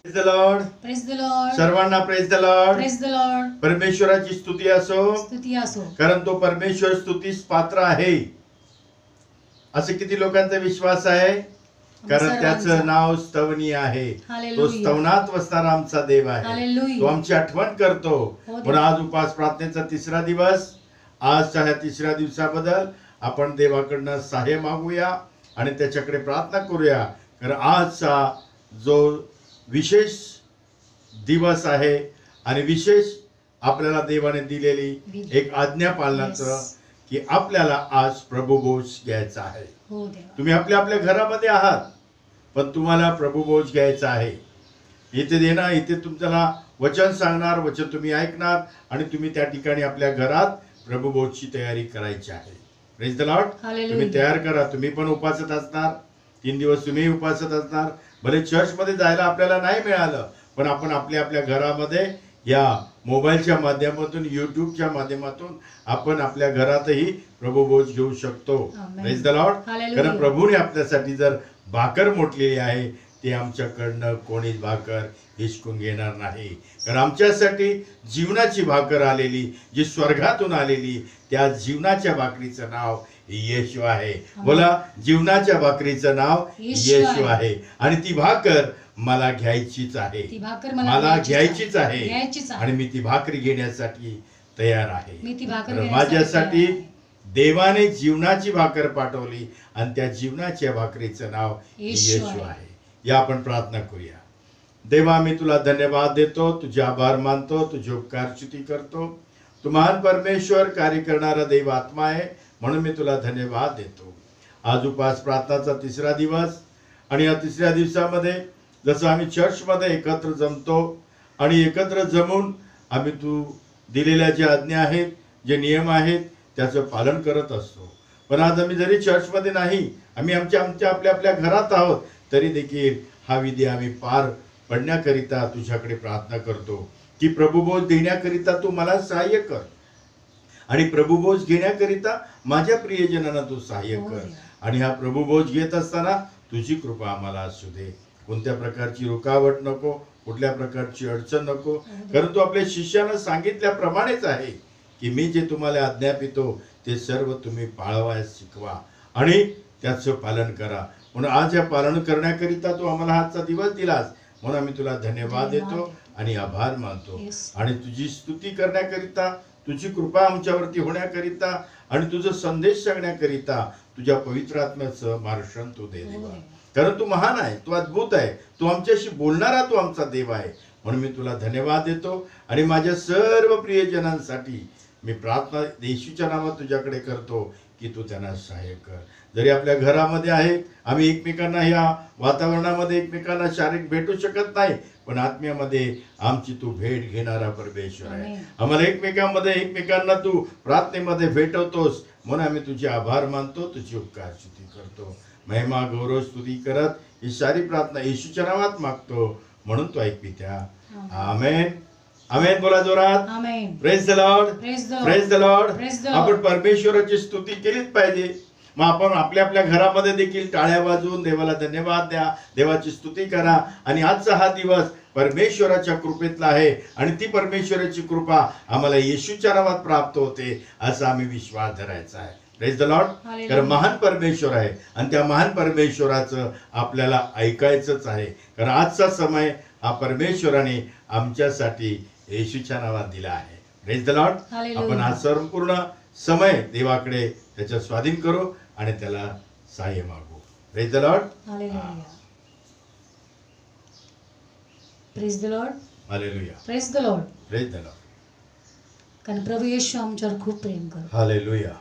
Praise the Lord. Praise the Lord. सर्वांना praise the Lord. Praise the Lord. परमेश्वराची स्तुती असो. स्तुती असो. कारण तो परमेश्वर स्तुतीस पात्र आहे असे किती लोकांचा विश्वास आहे? कारण त्याचं नाव स्तवनीय आहे. तो स्तवनात वसणारा आमचा देव आहे. तो आमची आठवण करतो. म्हणून आज उपास प्रार्थनेचा तिसरा दिवस. आजच्या ह्या तिसऱ्या दिवसाबद्दल आपण देवाकडनं सहाय्य मागूया आणि त्याच्याकडे प्रार्थना करूया. कारण आजचा जो विशेष दिवस आहे आणि विशेष आपल्याला देवाने दिलेली एक आज्ञा पालनाचं की आपल्याला आज प्रभुभोज घ्यायचा आहे. तुम्ही आपल्या आपल्या घरामध्ये आहात पण तुम्हाला प्रभुभोज घ्यायचा आहे. इथे देणार, इथे तुमच्याला वचन सांगणार, वचन तुम्ही ऐकणार आणि तुम्ही त्या ठिकाणी आपल्या घरात प्रभुभोजची तयारी करायची आहे. Praise the Lord. तुम्ही तयार करा. तुम्ही पण उपासत असणार. 3 दिवस तुम्ही उपासत असणार. भले चर्चमध्ये जायला आपल्याला नाही मिळालं पण आपण आपल्या आपल्या घरामध्ये या मोबाईलच्या माध्यमातून, यूट्यूबच्या माध्यमातून आपण आपल्या घरातही प्रभुभोज घेऊ शकतो. Praise the Lord. कारण प्रभूने आपल्यासाठी जर भाकर मोडलेली आहे ते आमच्याकडनं कोणीच भाकर हिसकून घेणार नाही. कारण आमच्यासाठी जीवनाची भाकर आलेली, जी स्वर्गातून आलेली, त्या जीवनाच्या भाकरीचं नाव येशू आहे. बोला, जीवनाच्या भाकरीचं नाव येशू आहे. आणि ती भाकर मला घ्यायचीच आहे. मला घ्यायचीच आहे आणि मी ती भाकरी घेण्यासाठी तयार आहे. माझ्यासाठी देवाने जीवनाची भाकर पाठवली आणि त्या जीवनाच्या भाकरीचं नाव येशू आहे. या आपण प्रार्थना करूया. देवा, मी तुला धन्यवाद देतो, तुझे आभार मानतो, तुझे उपकार स्तुती करतो. तू महान परमेश्वर, कार्य करणारा देव आत्मा आहे म्हणून मी तुला धन्यवाद देतो. आज उपास प्रार्थनाचा तिसरा दिवस आणि या तिसऱ्या दिवसामध्ये जसं आम्ही चर्चमध्ये एकत्र जमतो आणि एकत्र जमून आम्ही तू दिलेल्या ज्या आज्ञा आहेत, जे नियम आहेत त्याचं पालन करत असतो. पण आज आम्ही जरी चर्चमध्ये नाही, आम्ही आमच्या आपल्या आपल्या घरात आहोत, तरी देखील हा विधी आम्ही पार पडण्याकरिता तुझ्याकडे प्रार्थना करतो की प्रभुभोज देण्याकरिता तू मला सहाय्य कर आणि प्रभुभोज घेण्याकरिता माझ्या प्रियजनांना तू सहाय्य कर. आणि हा प्रभुभोज घेत असताना तुझी कृपा आम्हाला असू दे. कोणत्या प्रकारची रुकावट नको, कुठल्या प्रकारची अडचण नको. कारण तू आपल्या शिष्यांना सांगितल्याप्रमाणेच आहे की मी जे तुम्हाला आज्ञापितो ते सर्व तुम्ही पाळावयास शिकवा आणि त्याचं पालन करा. म्हणून आज या पालन करण्याकरिता तू आम्हाला आजचा दिवस दिलास म्हणून आम्ही तुला धन्यवाद देतो आणि आभार मानतो. आणि तुझी स्तुती करण्याकरिता, तुझी कृपा आमच्यावरती होण्याकरिता आणि तुझा संदेश सांगण्याकरिता तुझ्या पवित्र आत्म्याचं मार्गदर्शन तू दे देवा. कारण तू महान आहे, तू अद्भुत आहे, तू आमच्याशी बोलणारा तू आमचा देव आहे. म्हणून मी तुला धन्यवाद देतो आणि माझ्या सर्व प्रियजनांसाठी मी प्रार्थना येशूच्या नावात तुझ्याकडे करतो की तू त्यांना सहाय्य कर. जरी आपल्या घरामध्ये आहे, आम्ही एकमेकांना या वातावरणामध्ये एकमेकांना शारीरिक भेटू शकत नाही, पण आत्म्यामध्ये आमची तू भेट घेणारा परमेश्वर आहे. आम्हाला एकमेकांना तू प्रार्थनेमध्ये भेटवतोस म्हणून आम्ही तुझे आभार मानतो, तुझी उपकार स्तुती करतो. महिमा गौरव स्तुती करत ही सारी प्रार्थना येशूच्या नावात मागतो म्हणून तू ऐक पित्या. आमेन. आमेन. बोला जोरात. Praise the Lord. Praise the Lord. आपण परमेश्वराची स्तुती केलीच पाहिजे. मग आपण आपल्या आपल्या घरामध्ये देखील टाळ्या वाजवून देवाला धन्यवाद द्या, देवाची स्तुती करा. आणि आजचा हा दिवस परमेश्वराच्या कृपेतला आहे आणि ती परमेश्वराची कृपा आम्हाला येशूच्या नावात प्राप्त होते असा आम्ही विश्वास धरायचा आहे. Praise the Lord. कारण महान परमेश्वर आहे आणि त्या महान परमेश्वराचं आपल्याला ऐकायचंच आहे. कारण आजचा समय हा परमेश्वराने आमच्यासाठी येशूच्या नावात दिला आहे. Praise the Lord. आपण हा संपूर्ण समय देवाकडे त्याच्या स्वाधीन करू आणि त्याला सहाय्य मागू. Praise the Lord. Praise the Lord. Hallelujah. Praise the Lord. Praise the Lord. कारण प्रभू येशू आमच्यावर खूप प्रेम करतो. हालेलुया.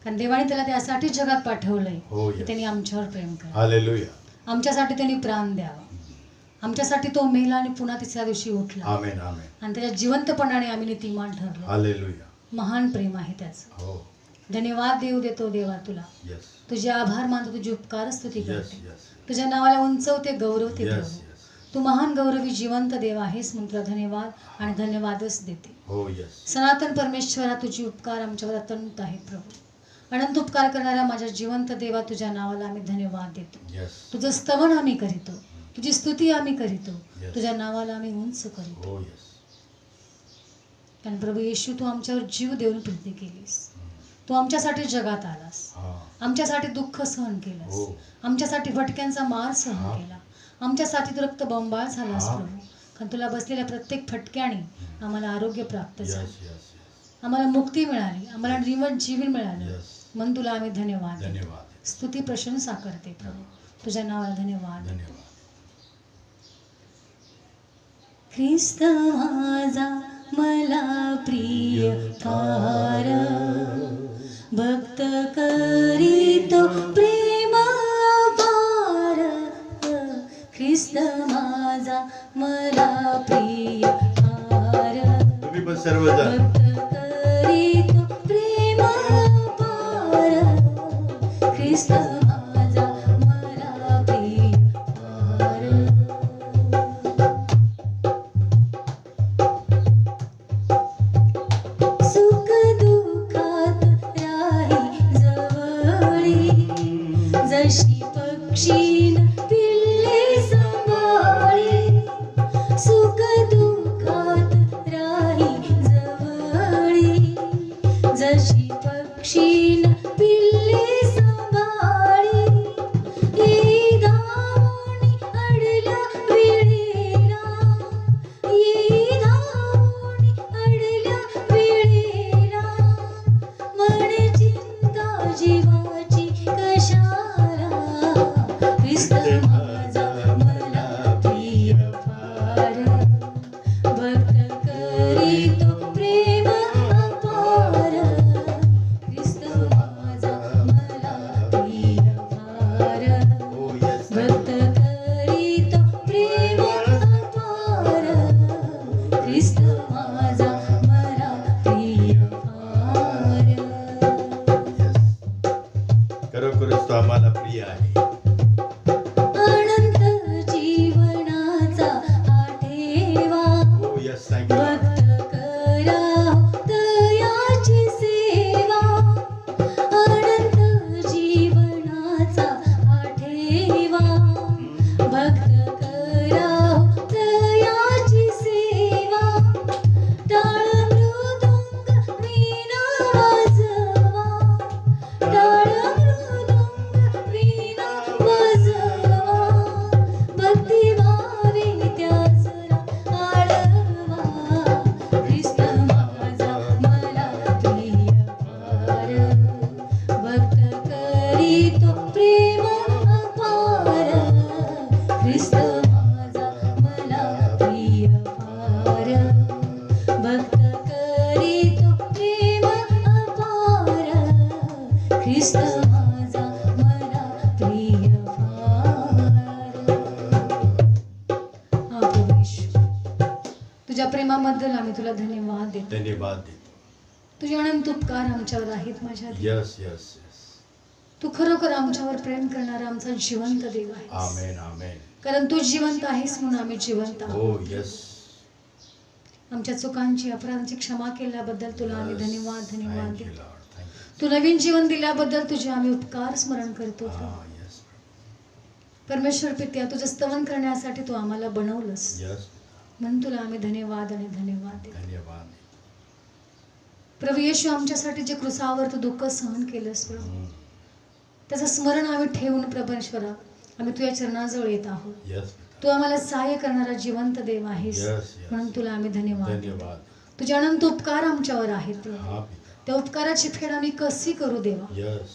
कारण देवाने त्याला त्यासाठी जगात पाठवलंय की त्यांनी आमच्यावर प्रेम करावं. हालेलुया. आमच्यासाठी त्यांनी प्राण द्यावा. आमच्यासाठी तो मेला आणि पुन्हा तिसऱ्या दिवशी उठला. आमेन. आमेन. आणि त्याच्या जिवंतपणाने आम्ही नीतिमान ठरलो. हालेलुया. महान प्रेम आहे त्याचं. हो. धन्यवाद देऊ देतो देवा तुला. तुझे आभार मानतो, तुझे उपकार स्तुती करते. तुझ्या नावाला उंचवते, गौरवते प्रभू. तू महान गौरवी जिवंत देव आहेस म्हणून तुला धन्यवाद आणि धन्यवादच देते. सनातन परमेश्वरा, तुझी उपकार आमच्यावर अतंत आहेत प्रभू. अनंत उपकार करणाऱ्या माझ्या जिवंत देवा, तुझ्या नावाला आम्ही धन्यवाद देतो. तुझं स्तवन आम्ही करीतो. तुझी स्तुती आम्ही करीतो, तुझ्या नावाला आम्ही उंच करीतो. कारण प्रभू येशू, तू आमच्यावर जीव देऊन प्रीती केलीस. तू आमच्यासाठी जगात आलास, आमच्यासाठी दुःख सहन केलंस, आमच्यासाठी फटक्यांचा मार सहन केला, आमच्यासाठी तू रक्त बंबाळ झालास प्रभू. कारण तुला बसलेल्या प्रत्येक फटक्याने आम्हाला आरोग्य प्राप्त झालं, आम्हाला मुक्ती मिळाली, आम्हाला जीवन मिळालं. म्हणून तुला आम्ही धन्यवाद, स्तुती प्रशंसा करते प्रभू. तुझ्या नावाला धन्यवाद. ख्रिस्त माझा मला प्रिय फार, भक्त करीतो प्रेम अपार. ख्रिस्त माझा मला प्रिय फार, भक्त करीतो प्रेम अपार. ख्रिस्त माझा मला प्रिय फार. सुख दुःखात राही जवळी, जशी पक्षीन पिल्ले सांभाळी. सुख दुःखात राही जवळी, जशी पक्षीन पिल्ले सांभाळी. येई धावून अडल्या वेळेला, येई धावून अडल्या वेळेला. मन चिंता जीवाची कशाला, ख्रिस्त माझा मला प्रिय फार. भक्त करीतो प्रेम अपार. ख्रिस्त माझा मला प्रिय फार, भक्त करीतो प्रेम अपार. ख्रिस्त माझा मला प्रिय फार. खरोखरच तो आम्हाला प्रिय आहे. अनंत जीवनाचा आठेवा, भक्त करा दयाची सेवा. अनंत जीवनाचा आठेवा, भक्त करा दयाची सेवा. टाळ मृदुंग वीणा वाजवा, टाळ मृदुंग वीणा वाजवा. भक्ती भावे त्याच आळवा. ख्रिस्त माझा मला प्रिय फार, भक्त करीतो प्रेम अपार. ख्रिस्त माझा मला प्रिय फार, भक्त करीतो प्रेम अपार. ख्रिस्त माझा मला प्रिय फार. प्रभू येशू, तुझ्या प्रेमाबद्दल आम्ही तुला धन्यवाद देतो. धन्यवाद देतो. तुझे अनंत उपकार आमच्यावर आहेत माझ्या देवा. Yes yes yes. तू खरोखर आमच्यावर प्रेम करणारा आमचा जिवंत देव आहे. आमेन आमेन. कारण तू जिवंत आहेस म्हणून आम्ही जिवंत आहोत. हो यस. आमच्या चुकांची अपराधांची क्षमा केल्याबद्दल तुला आम्ही धन्यवाद धन्यवाद Thank you, देतो. Lord. Thank you. तू नवीन जीवन दिल्याबद्दल तुझे आम्ही उपकार स्मरण करतो. Yes. परमेश्वर पित्या, तुझं स्तवन करण्यासाठी तू आम्हाला बनवलंस, Yes. म्हणून तुला आम्ही धन्यवाद आणि धन्यवाद देतो. धन्यवाद. प्रभू येशू, आमच्यासाठी जे क्रुसावर तू दुःख सहन केलंस प्रभू, त्याचं स्मरण आम्ही ठेवून परमेश्वरा आम्ही तुझ्या चरणाजवळ येत आहोत. Yes. तू आम्हाला सहाय्य करणारा जिवंत देव आहेस, Yes, yes. म्हणून तुला आम्ही धन्यवाद देतो. धन्यवाद. तुझे अनंत उपकार आमच्यावर आहेत प्रभू. हा पिता. त्या उपकाराची फेड आम्ही कशी करू देवा. Yes.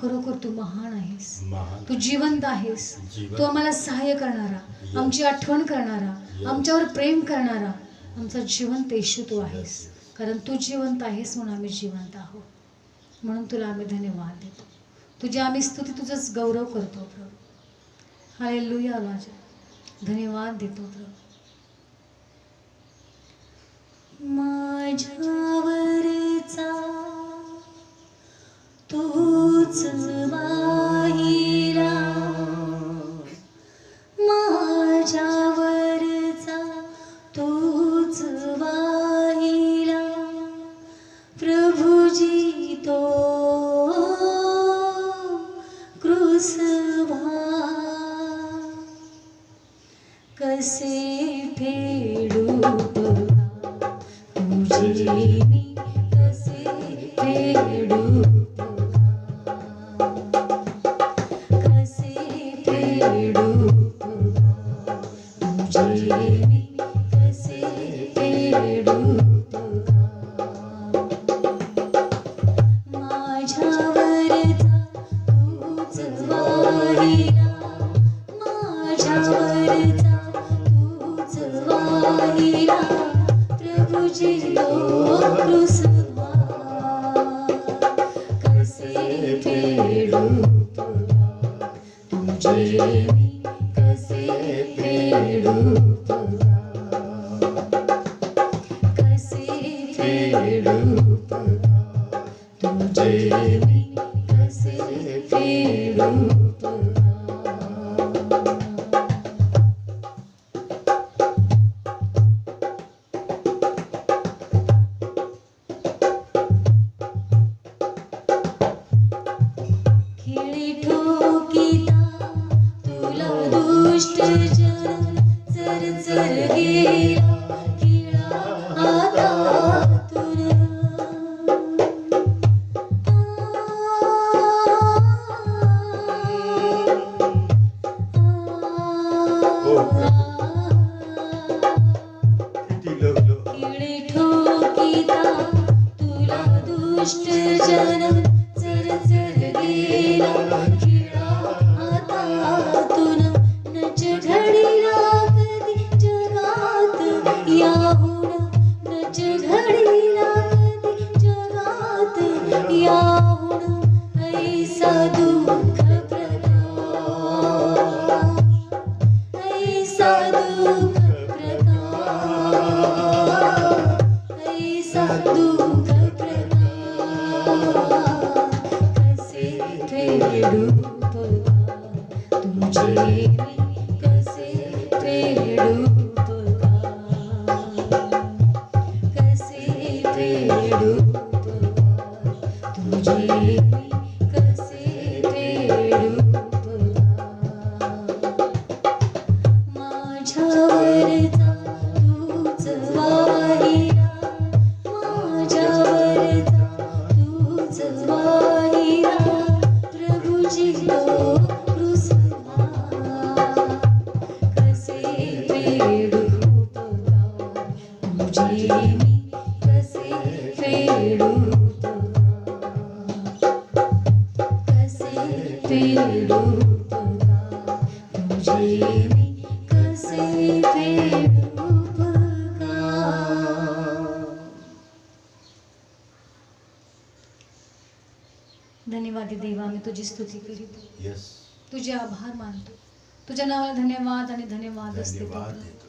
खरोखर तू महान आहेस, महान. तू जिवंत आहेस. जिवंत. तू आम्हाला सहाय्य करणारा, Yes. आमची आठवण करणारा, Yes. आमच्यावर प्रेम करणारा आमचा जिवंत येशू तू आहेस. Yes, yes. कारण तू जिवंत आहेस म्हणून आम्ही जिवंत आहोत. म्हणून तुला आम्ही धन्यवाद देतो. तुझी आम्ही स्तुती, तुझंच गौरव करतो प्रभू. हालेलुया राजा, धन्यवाद देतो प्रभू. माझ्यावरचा तूच वाहिला, माझ्यावरचा तूच वाहिला. प्रभुजी तो क्रूसवा, तुझे मी कसे फेडू कसे फेडू तुझे मी कसे फेडू माझ्यावरचा तूच वाहिला माझ्यावरचा तूच वाहिला प्रभुजी रुसवा कसे फेडू तुझे मी कसे फेडू कसे फेडू तुझे मी कसे फेडू खिळी ठोकीता तुला दुष्ट जन चर गेला खिळा हातातून खिळे ठोकीता तुला दुष्ट जन चर गेला खिळा हातातून नच घडीला कधी जगात याहून नच घडीला कधी जगात याहून ऐसा दुःख प्रकार ऐसा दुःख प्रकार ऐसा दुःख प्रकार कसे फेडू तुझे मी कसे फेडू कसे फेडू तुझे मी कसे फेडू माझ्यावरचा तूच वाहिला माझ्यावरचा तूच वाहिला प्रभुजी रुसवा कसे फेडू तुझे मी कसे फेडू कसे फेडू तुझे मी कसे फेडू धन्यवाद देवा मी तुझी स्तुती करीतो यस तुझे आभार मानतो तुझ्या नावाला धन्यवाद आणि धन्यवाद असते धन्यवाद प्रभू. देतो.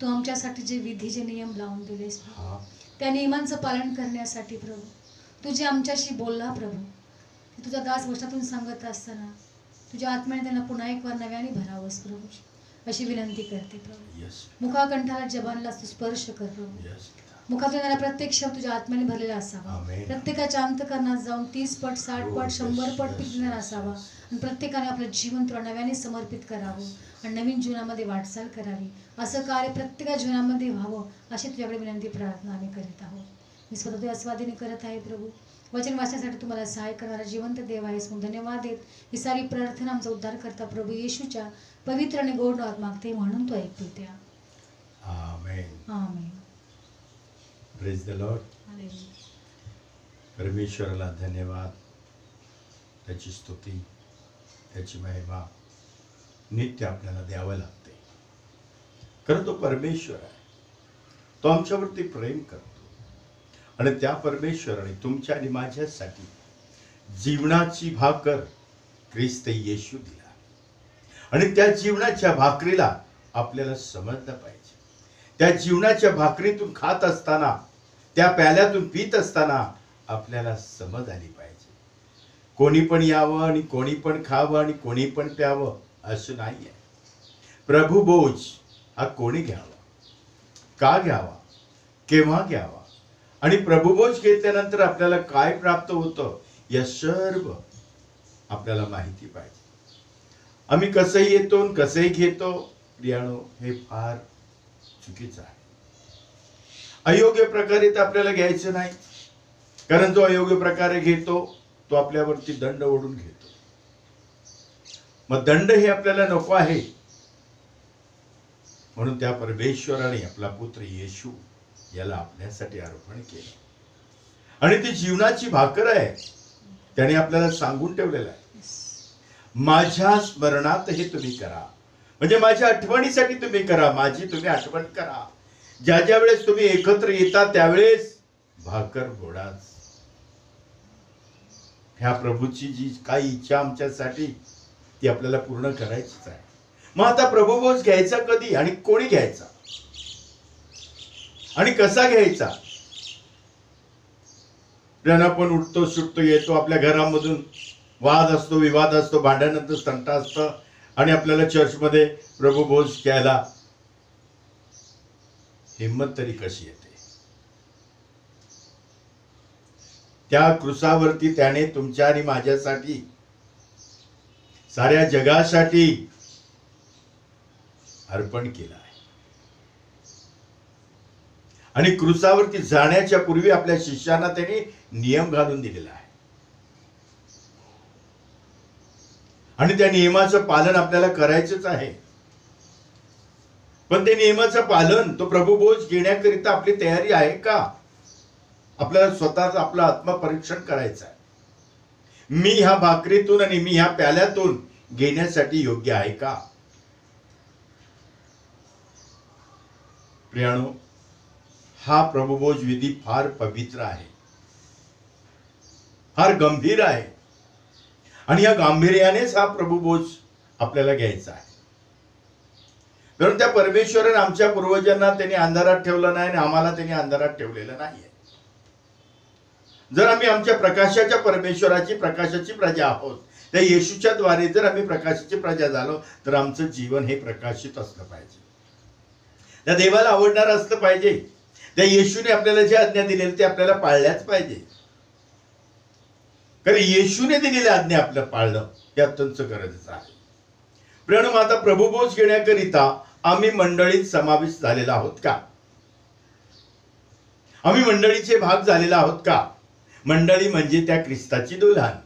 तू आमच्यासाठी जे विधीचे नियम लावून दिलेस प्रभू, हा त्या नियमांचं पालन करण्यासाठी प्रभू तू जे आमच्याशी बोलला प्रभू, तुझा दास वचनातून सांगत असताना तुझ्या आत्म्याने त्यांना पुन्हा एक वार नव्याने भरावंस प्रभू अशी विनंती करते प्रभू. यस मुखाकंठाला जबानला तू स्पर्श कर प्रभू. यस मुखातून येणारा प्रत्येक शब्द तुझ्या आत्म्याने भरलेला असावा. आमेन. प्रत्येकाच्या अंतःकरणात जाऊन 30 पट 60 पट 100 पट पिकणारा असावा आणि प्रत्येकाने आपलं जीवन तुला नव्याने समर्पित करावं आणि नवीन जीवनामध्ये वाटचाल करावी. असं कार्य प्रत्येका जीवनामध्ये व्हावं अशी तुझ्याकडे विनंती प्रार्थना आम्ही करीत आहोत. मी स्वतः तुझ्या स्वाधीन करत आहे प्रभू. वचन वाचण्यासाठी तुम्हाला सहाय्य करणारा जिवंत देव आहेस म्हणून धन्यवाद देत ही सारी प्रार्थना आमचा उद्धार करता प्रभू येशूच्या पवित्र आणि गोड नावात मागते म्हणून तो ऐकतो त्या. Amen. Amen. Praise the Lord. Hallelujah. परमेश्वराला धन्यवाद, त्याची स्तुती, त्याची महिमा नित्य आपल्याला द्यावं लागते. खरं तो परमेश्वर आहे, तो आमच्यावरती प्रेम करतो आणि त्या परमेश्वराने तुमच्या आणि माझ्यासाठी जीवनाची भाकर ख्रिस्त येशू दिला आणि त्या जीवनाच्या भाकरीला आपल्याला समजलं पाहिजे. त्या जीवनाच्या भाकरीतून खात असताना, त्या प्याल्यातून पीत असताना आपल्याला समज आली पाहिजे. कोणी पण यावं आणि कोणी पण खावं आणि कोणी पण प्यावं असं नाही आहे. प्रभू बोझ हा कोणी घ्यावा, का घ्यावा, केव्हा घ्यावा आणि प्रभुबोध घेतल्यानंतर आपल्याला काय प्राप्त होतं या सर्व आपल्याला माहिती पाहिजे. आम्ही कसंही येतो कसंही घेतो प्रियानो, हे फार चुकीचं आहे. अयोग्य प्रकारे तर आपल्याला घ्यायचं नाही, कारण जो अयोग्य प्रकारे घेतो तो आपल्यावरती दंड ओढून घेतो. मग दंड हे आपल्याला नको आहे, म्हणून त्या परमेश्वराने आपला पुत्र येशू याला आपल्यासाठी अर्पण केलं. आणि ती जीवनाची भाकर आहे. त्याने आपल्याला सांगून ठेवलेलं आहे, माझ्या स्मरणात हे तुम्ही करा. म्हणजे माझ्या आठवणीसाठी तुम्ही करा, माझी तुम्ही आठवण करा. ज्या ज्या वेळेस तुम्ही एकत्र येता त्यावेळेस भाकर गोडाच. ह्या प्रभूची जी काही इच्छा आमच्यासाठी ती आपल्याला पूर्ण करायचीच आहे. मग आता प्रभुभोज घ्यायचा कधी आणि कोणी घ्यायचा आणि कसा घ्यायचा? आपण उठतो सुटतो येतो, आपल्या घरामधून वाद असतो, विवाद असतो, भांडणानंतर तंटा असतं, आणि आपल्याला चर्चमध्ये प्रभुभोज घ्यायला हिंमत तरी कशी येते? त्या क्रुसावरती त्याने तुमच्या आणि माझ्यासाठी, साऱ्या जगासाठी अर्पण केलं आहे. आणि क्रुसावरती जाण्याच्या पूर्वी आपल्या शिष्यांना त्यांनी नियम घालून दिलेला आहे. आणि त्या नियमाचं पालन आपल्याला करायचंच आहे. पण ते नियमाचं पालन, तो प्रभुभोज घेण्याकरिता आपली तयारी आहे का? आपल्याला स्वतःच आपलं आत्मपरीक्षण करायचं आहे. मी ह्या भाकरीतून आणि मी ह्या प्याल्यातून घेण्यासाठी योग्य आहे का? प्रियानो, हा प्रभुभोज विधी फार पवित्र आहे, फार गंभीर आहे. आणि या गांभीर्यानेच हा प्रभुभोज आपल्याला घ्यायचा आहे. कारण त्या परमेश्वराने आमच्या पूर्वजांना त्यांनी अंधारात ठेवलं नाही आणि आम्हाला त्यांनी अंधारात ठेवलेलं नाहीये. जर आम्ही आमच्या प्रकाशाच्या परमेश्वराची, प्रकाशाची प्रजा आहोत, त्या येशूच्या द्वारे जर आम्ही प्रकाशाची प्रजा झालो, तर आमचं जीवन हे प्रकाशित असलं पाहिजे, त्या देवाला आवडणार असलं पाहिजे. त्या येशूने आपल्याला जे आज्ञा दिलेल्या ते आपल्याला पाळल्याच पाहिजे. कारण येशूने दिलेल्या आज्ञा आपलं पाळणं हे अत्यंत गरजेचं आहे. प्रियानो, आता प्रभुभोज घेण्याकरिता आम्ही मंडळीत समाविष्ट झालेला आहोत का? आम्ही मंडळीचे भाग झालेला आहोत का? मंडळी म्हणजे त्या ख्रिस्ताची दुल्हन.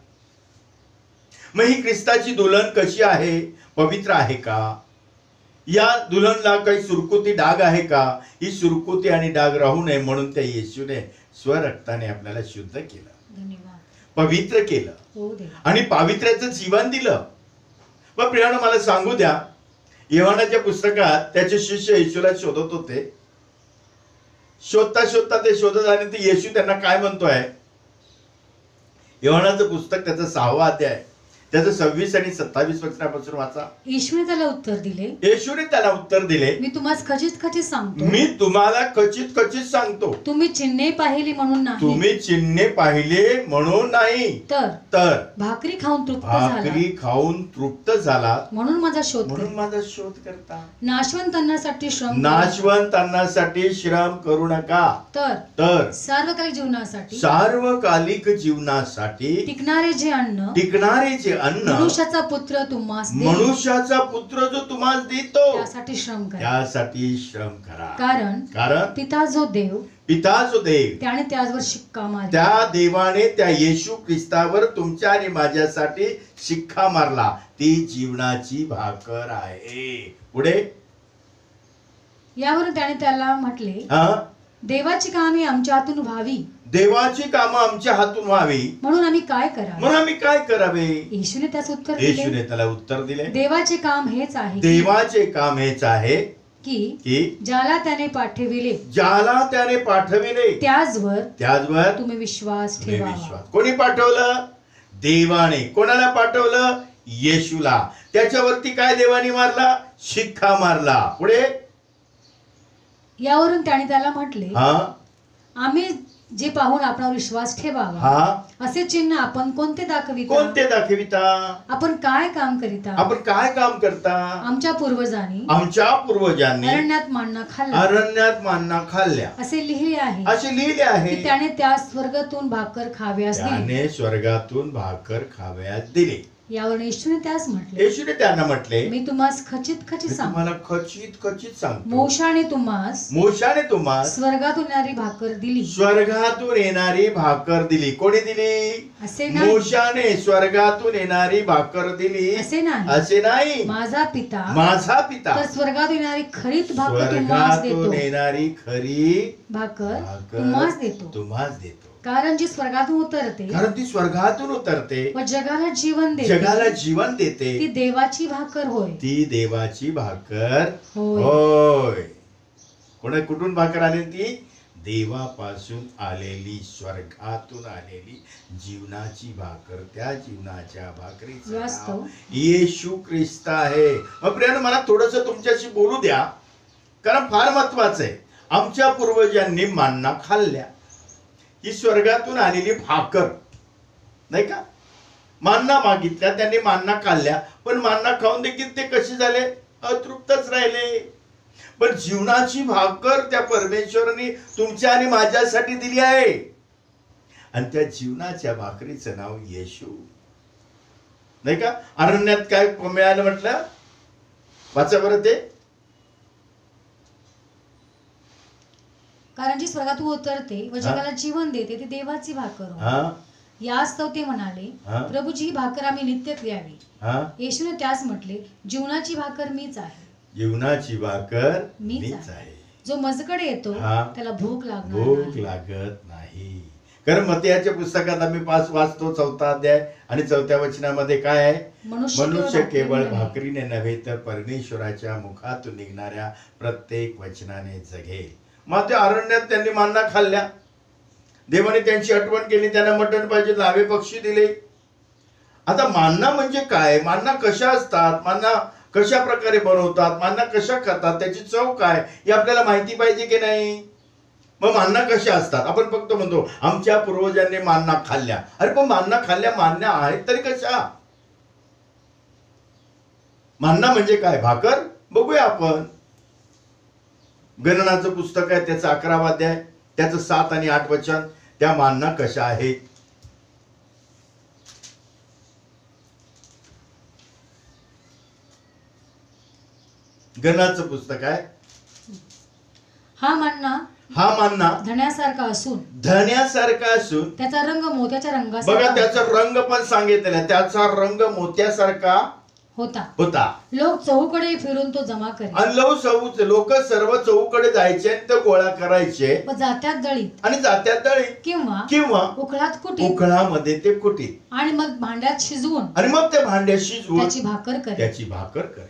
मग ही ख्रिस्ताची दुल्हन कशी आहे? पवित्र आहे का? या दुल्हनला काही सुरकुती डाग आहे का? ही सुरकुती आणि डाग राहू नये म्हणून त्या येशूने स्वरक्ताने आपल्याला शुद्ध केलं, पवित्र केलं आणि पावित्र्याचं जीवन दिलं. पण प्रियानो, मला सांगू द्या, योहानाच्या पुस्तकात त्याचे शिष्य येशूला शोधत होते. शोधता शोधता ते शोधत आले, ते येशू त्यांना काय म्हणतोय? योहानाचं पुस्तक त्याचा 6वा अध्याय, त्याचं 26 आणि 27 वचनापासून वाचा. येशूने त्याला उत्तर दिले, येशूने त्याला उत्तर दिले, मी तुम्हाला खचित खचित सांगतो, मी तुम्हाला खचित खचित सांगतो, तुम्ही चिन्हे पाहिली म्हणून नाही, तुम्ही चिन्हे पाहिले म्हणून नाही, तर भाकरी खाऊन तृप्त झाला म्हणून माझा शोध करता. नाशवंतांसाठी श्रम करू नका, तर सार्वकालिक जीवनासाठी टिकणारे जे अन्न मनुष्याचा पुत्र जो तुम्हास देतो त्यासाठी श्रम करा. कारण पिता जो देव त्याने त्यावर शिक्का मारला, त्या देवाने त्या येशू ख्रिस्तावर तुमच्या आणि माझ्यासाठी शिक्का मारला. ती जीवनाची भाकर आहे. पुढे यावरून त्याने त्याला म्हटले, देवाची कामे आमच्या हातून व्हावी, देवाची कामं आमच्या हातून व्हावी म्हणून आम्ही काय करावे? येशूने त्याला उत्तर दिले, देवाचे काम हेच आहे की ज्याला त्याने पाठविले त्याचवर तुम्ही विश्वास ठेवावा. कोणी पाठवलं? देवाने. कोणाला पाठवलं? येशूला. त्याच्यावरती काय देवाने मारला? शिक्का मारला. पुढे यावरून त्याने त्याला म्हटले, आम्ही जे पाहून आपणावर विश्वास ठेवावा, असे चिन्ह आपण कोणते दाखविता? आपण काय काम करता? आमच्या पूर्वजांनी अरण्यात मान्ना खाल्ल्या असे लिहिले आहे की त्याने त्या स्वर्गातून भाकर खाव्यास दिली. यावरून येशूने त्यास म्हटले, येशूने त्यांना म्हटले, मी तुम्हास खचित खचित सांगतो, तुम्हाला खचित खचित सांगतो, मोशाने तुम्हास स्वर्गातून येणारी भाकर दिली. स्वर्गातून येणारी भाकर दिली. कोणी दिली? असे नाही, मोशाने स्वर्गातून येणारी भाकर दिली असे नाही, असे नाही. माझा पिता तर स्वर्गातून येणारी खरीत भाकर तुम्हास देतो. स्वर्गातून येणारी खरी भाकर तुम्हास देतो. कारण जी स्वर्गातून उतरते, कारण ती स्वर्गातून उतरते व जगाला जीवन देते, ती देवाची भाकर होय. ती देवाची भाकर होय. कुठून भाकर आली? ती देवापासून आलेली, स्वर्गातून आलेली जीवनाची भाकर. त्या जीवनाच्या भाकरीचं नाव येशू ख्रिस्त आहे. मग प्रियानो, मला थोडस तुमच्याशी बोलू द्या, कारण फार महत्वाचं आहे. आमच्या पूर्वजांनी मन्ना खाल्ल्या, ही स्वर्गातून आलेली भाकर, नाही का? मन्ना मागितल्या, त्यांनी मन्ना खाल्ल्या, पण मन्ना खाऊन देखील ते कसे झाले? अतृप्तच राहिले. पण जीवनाची भाकर त्या परमेश्वराने तुमच्या आणि माझ्यासाठी दिली आहे, आणि त्या जीवनाच्या भाकरीचं नाव येशू, नाही का? अरण्यात काय मिळालं म्हटलं? वाचा बरं ते. कारण जी स्वर्गातून उतरते व जगाला जीवन देते, ती देवाची भाकर होय. यास्तव ते म्हणाले, प्रभूजी, ही भाकर आम्ही नित्य खावी. येशूने त्यास म्हटले, जीवनाची भाकर मीच आहे. जीवनाची भाकर मीच आहे. जो माझ्याकडे येतो त्याला भूक लागत नाही. कारण मत्तीच्या पुस्तकात आम्ही वाचतो 4 अध्याय आणि 4 वचनामध्ये काय आहे? मनुष्य केवळ भाकरीने नव्हे तर परमेश्वराच्या मुखातून निघणाऱ्या प्रत्येक वचनाने जगेल. मग त्या अरण्यात त्यांनी मन्ना खाल्ल्या, देवाने त्यांची आठवण केली, त्यांना मटण पाहिजे, लावे पक्षी दिले. आता मन्ना म्हणजे काय? मन्ना कशा असतात? मन्ना कशा प्रकारे बनवतात? मन्ना कशा खातात? त्याची चव काय हे आपल्याला माहिती पाहिजे की नाही? मग मन्ना कशा असतात? आपण फक्त म्हणतो आमच्या पूर्वजांनी मन्ना खाल्ल्या. अरे पण मन्ना खाल्ल्या, मान्य आहेत तरी कशा? मन्ना म्हणजे काय? भाकर. बघूया आपण. गणनाचं पुस्तक आहे, त्याचा 11वा अध्याय, त्याचं 7 आणि 8 वचन. त्या मन्ना कशा आहेत? गणनाचं पुस्तक आहे. हा मन्ना धण्यासारखा असून त्याचा रंग मोत्याच्या रंगासारखा. बघा, त्याचा रंग पण सांगितलेला, त्याचा रंग मोत्यासारखा होता. लोक चहूकडे फिरून तो जमा करे, आणि लोक सर्व चहूकडे जायचे आणि ते गोळा करायचे, जात्यात दळीत किंवा उखळामध्ये ते कुटीत, आणि मग भांड्यात शिजवून, त्याची भाकर करे.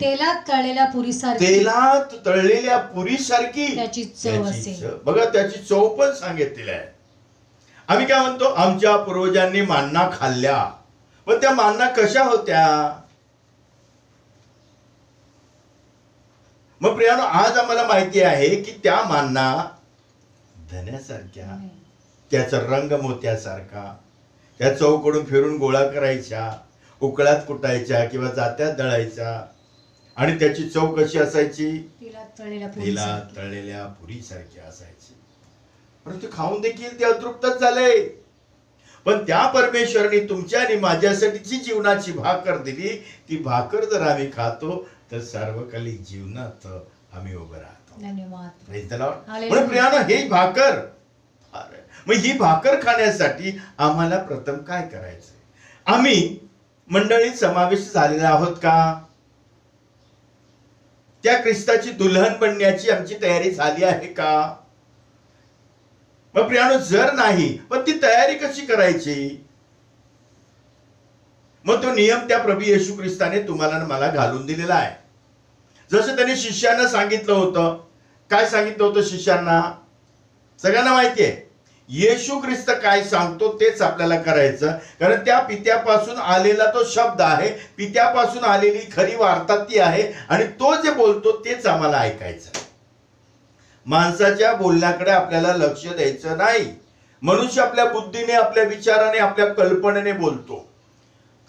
तेलात तळलेल्या पुरीसारखी त्याची चव असेल. बघा, त्याची चव पण सांगितलेली आहे. आम्ही काय म्हणतो? आमच्या पूर्वजांनी मन्ना खाल्ल्या, पण त्या मन्ना कशा होत्या? मग प्रियानो, आज आम्हाला माहिती आहे की त्या मन्ना धन्यासारख्या, त्याचा रंग मोत्यासारखा, त्या चौकडून फिरून गोळा करायच्या, उकळात कुटायच्या किंवा जात्यात दळायच्या, आणि त्याची चव कशी असायची? तेलात तळलेल्या पुरीसारखी असायची. परंतु खाऊन देखील ते अतृप्तच झाले. पण त्या परमेश्वराने तुमच्या आणि माझ्यासाठी जी जीवनाची भाकर दिली, ती भाकर जर आम्ही खातो तर सार्वकालिक जीवनात आम्ही उभं राहतो. धन्यवाद. प्रियानो, ही भाकर, मग ही भाकर खाण्यासाठी आम्हाला प्रथम काय करायचंय? आम्ही मंडळीत समावेश झालेला आहोत का? त्या ख्रिस्ताची दुल्हन बनण्याची आमची तयारी झाली आहे का? मग प्रियानो, जर नाही, पण ती तयारी कशी करायची? मग तो नियम त्या प्रभू येशू ख्रिस्ताने तुम्हाला आणि मला घालून दिलेला आहे. जसं त्यांनी शिष्यांना सांगितलं होतं. काय सांगितलं होतं शिष्यांना? सगळ्यांना माहिती आहे. येशू ख्रिस्त काय सांगतो तेच आपल्याला करायचं, कारण त्या पित्यापासून आलेला तो शब्द आहे, पित्यापासून आलेली खरी वार्ता ती आहे, आणि तो जे बोलतो तेच आम्हाला ऐकायचं. माणसाच्या बोलण्याकडे आपल्याला लक्ष द्यायचं नाही. मनुष्य आपल्या बुद्धीने, आपल्या विचाराने, आपल्या कल्पनेने बोलतो.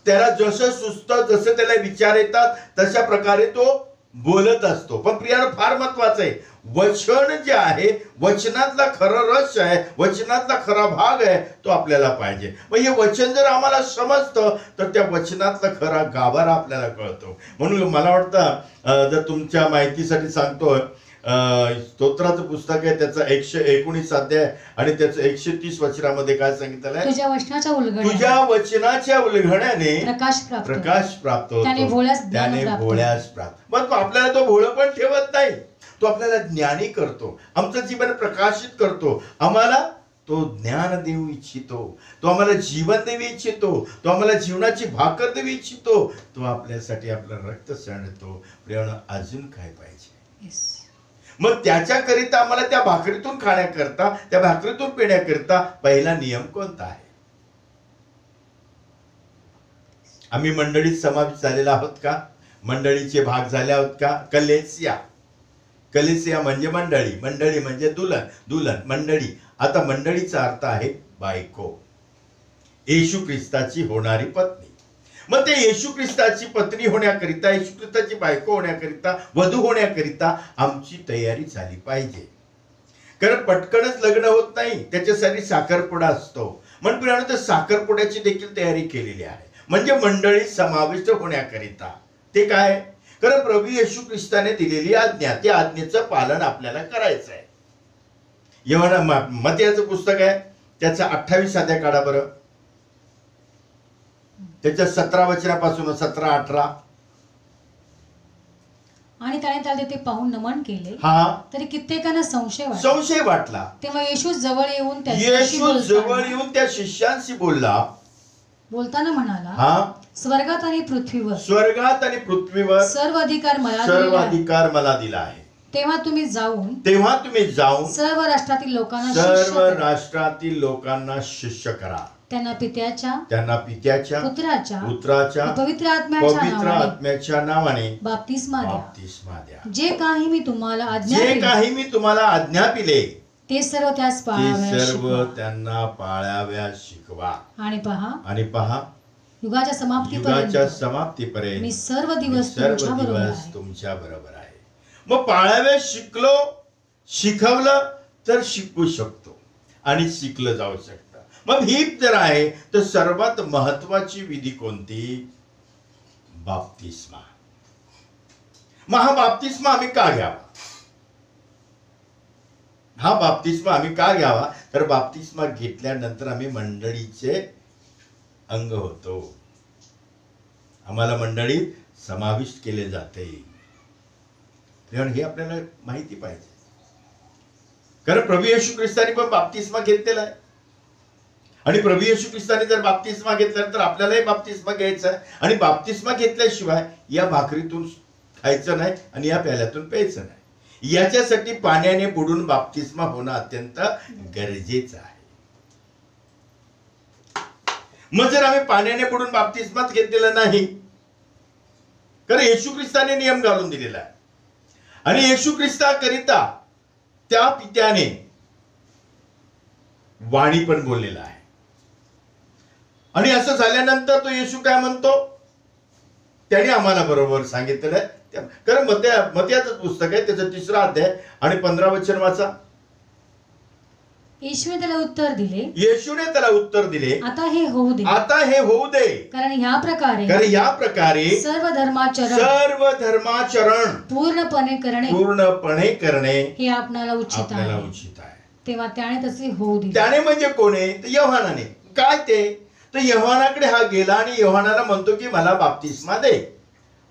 त्याला जसं सुचतं, जसं त्याला विचार येतात, तशा प्रकारे तो बोलत असतो. पण प्रियानो फार महत्वाचं आहे, वचन जे आहे, वचनातला खरा रस आहे, वचनातला खरा भाग आहे, तो आपल्याला पाहिजे. मग हे वचन जर आम्हाला समजतं तर त्या वचनातला खरा गाभारा आपल्याला कळतो. म्हणून मला वाटतं, जर तुमच्या माहितीसाठी सांगतोय, स्तोत्राचं पुस्तक आहे, त्याचा 119 अध्याय आणि त्याचं 130 वचनामध्ये काय सांगितलं आहे? तुझ्या वचनाच्या उलगण्याने प्रकाश प्राप्त होतो, त्याने भोळ्यास प्राप्त. मग आपल्याला तो भोळं पण ठेवत नाही, तो आपल्याला ज्ञानी करतो, आमचं जीवन प्रकाशित करतो, आम्हाला तो ज्ञान देऊ इच्छितो, तो आम्हाला जीवन देऊ इच्छितो, तो आम्हाला जीवनाची भाकर देऊ इच्छितो, तो आपल्यासाठी आपलं रक्त सांडतो. प्रियानो, अजून काय पाहिजे? मग त्याच्याकरिता आम्हाला त्या भाकरीतून खाण्याकरता, त्या भाकरीतून पिण्याकरिता पहिला नियम कोणता आहे? आम्ही मंडळीत समाविष्ट झालेला आहोत का? मंडळीचे भाग झाले आहोत का? कलेसिया, कलेसिया म्हणजे मंडळी, मंडळी म्हणजे दुल्हन, दुल्हन मंडळी. आता मंडळीचा अर्थ आहे बायको, येशू ख्रिस्ताची होणारी पत्नी. मग ते येशू ख्रिस्ताची पत्नी होण्याकरिता, येशू ख्रिस्ताची बायको होण्याकरिता, वधू होण्याकरिता आमची तयारी झाली पाहिजे. कारण पटकनच लग्न होत नाही, त्याच्यासाठी साखरपुडा असतो. म्हणून तर साखरपुड्याची देखील तयारी केलेली आहे, म्हणजे मंडळीत समाविष्ट होण्याकरिता. ते काय? कारण प्रभू येशू ख्रिस्ताने दिलेली आज्ञा, त्या आज्ञेचं पालन आपल्याला करायचं आहे. योहाना मत्तीचं पुस्तक आहे, त्याचा 28 अध्याय काढा बरं, त्याच्या 17 वचनापासून 17-18. आणि त्याने ते पाहून नमन केले, तरी कित्येकांना संशय वाटला. तेव्हा येशू जवळ येऊन त्या शिष्यांशी बोलताना म्हणाला, स्वर्गात आणि पृथ्वीवर सर्व अधिकार मला दिला आहे. तेव्हा तुम्ही जाऊन सर्व राष्ट्रातील लोकांना शिष्य करा, त्यांना पित्याच्या पुत्राच्या पवित्र आत्म्याच्या नावाने बाप्तिस्मा द्या. जे काही मी तुम्हाला आज्ञा दिले ते सर्व त्यांना पाळाव्यास शिकवा. आणि पहा युगाच्या समाप्तीपर्यंत मी सर्व दिवस तुमच्या बरोबर आहे. मग पाळाव्यास शिकवलं तर शिकू शकतो आणि शिकलं जाऊ शकतं. मग ही जर आहे तर सर्वात महत्वाची विधी कोणती? बाप्तिस्मा. मग हा बाप्तिस्मा आम्ही का घ्यावा? तर बाप्तिस्मा घेतल्यानंतर आम्ही मंडळीचे अंग होतो, आम्हाला मंडळीत समाविष्ट केले जाते. हे आपल्याला माहिती पाहिजे. कारण प्रभू येशू ख्रिस्ताने पण बाप्तिस्मा घेतलेला आहे, आणि प्रभू येशू ख्रिस्ताने जर बाप्तिस्मा घेतला तर आपल्यालाही बाप्तिस्मा घ्यायचा आहे. आणि बाप्तिस्मा घेतल्याशिवाय या भाकरीतून खायचं नाही आणि या प्याल्यातून प्यायचं नाही. याच्यासाठी पाण्याने बुडून बाप्तिस्मा होणं अत्यंत गरजेचं आहे. मग जर आम्ही पाण्याने बुडून बाप्तिस्माच घेतलेला नाही, कारण येशू ख्रिस्ताने नियम घालून दिलेला आहे, आणि येशू ख्रिस्ताकरिता त्या पित्याने वाणी पण बोललेला आहे. आणि असं झाल्यानंतर तो येशू काय म्हणतो? त्याने आम्हाला बरोबर सांगितलेलं आहे. कारण मत्तीचं पुस्तक आहे, त्याचा 3रा अध्याय आणि 15 वचन वाचा. येशूने त्याला उत्तर दिले, आता हे होऊ दे. कारण ह्या प्रकारे सर्व धर्माचरण पूर्णपणे करणे हे आपणाला उचित आहे. तेव्हा त्याने तसे होऊ दिले. त्याने म्हणजे कोणी? योहानाने. काय ते? तर योहानाकडे हा गेला आणि योहानाला म्हणतो की मला बाप्तिस्मा दे,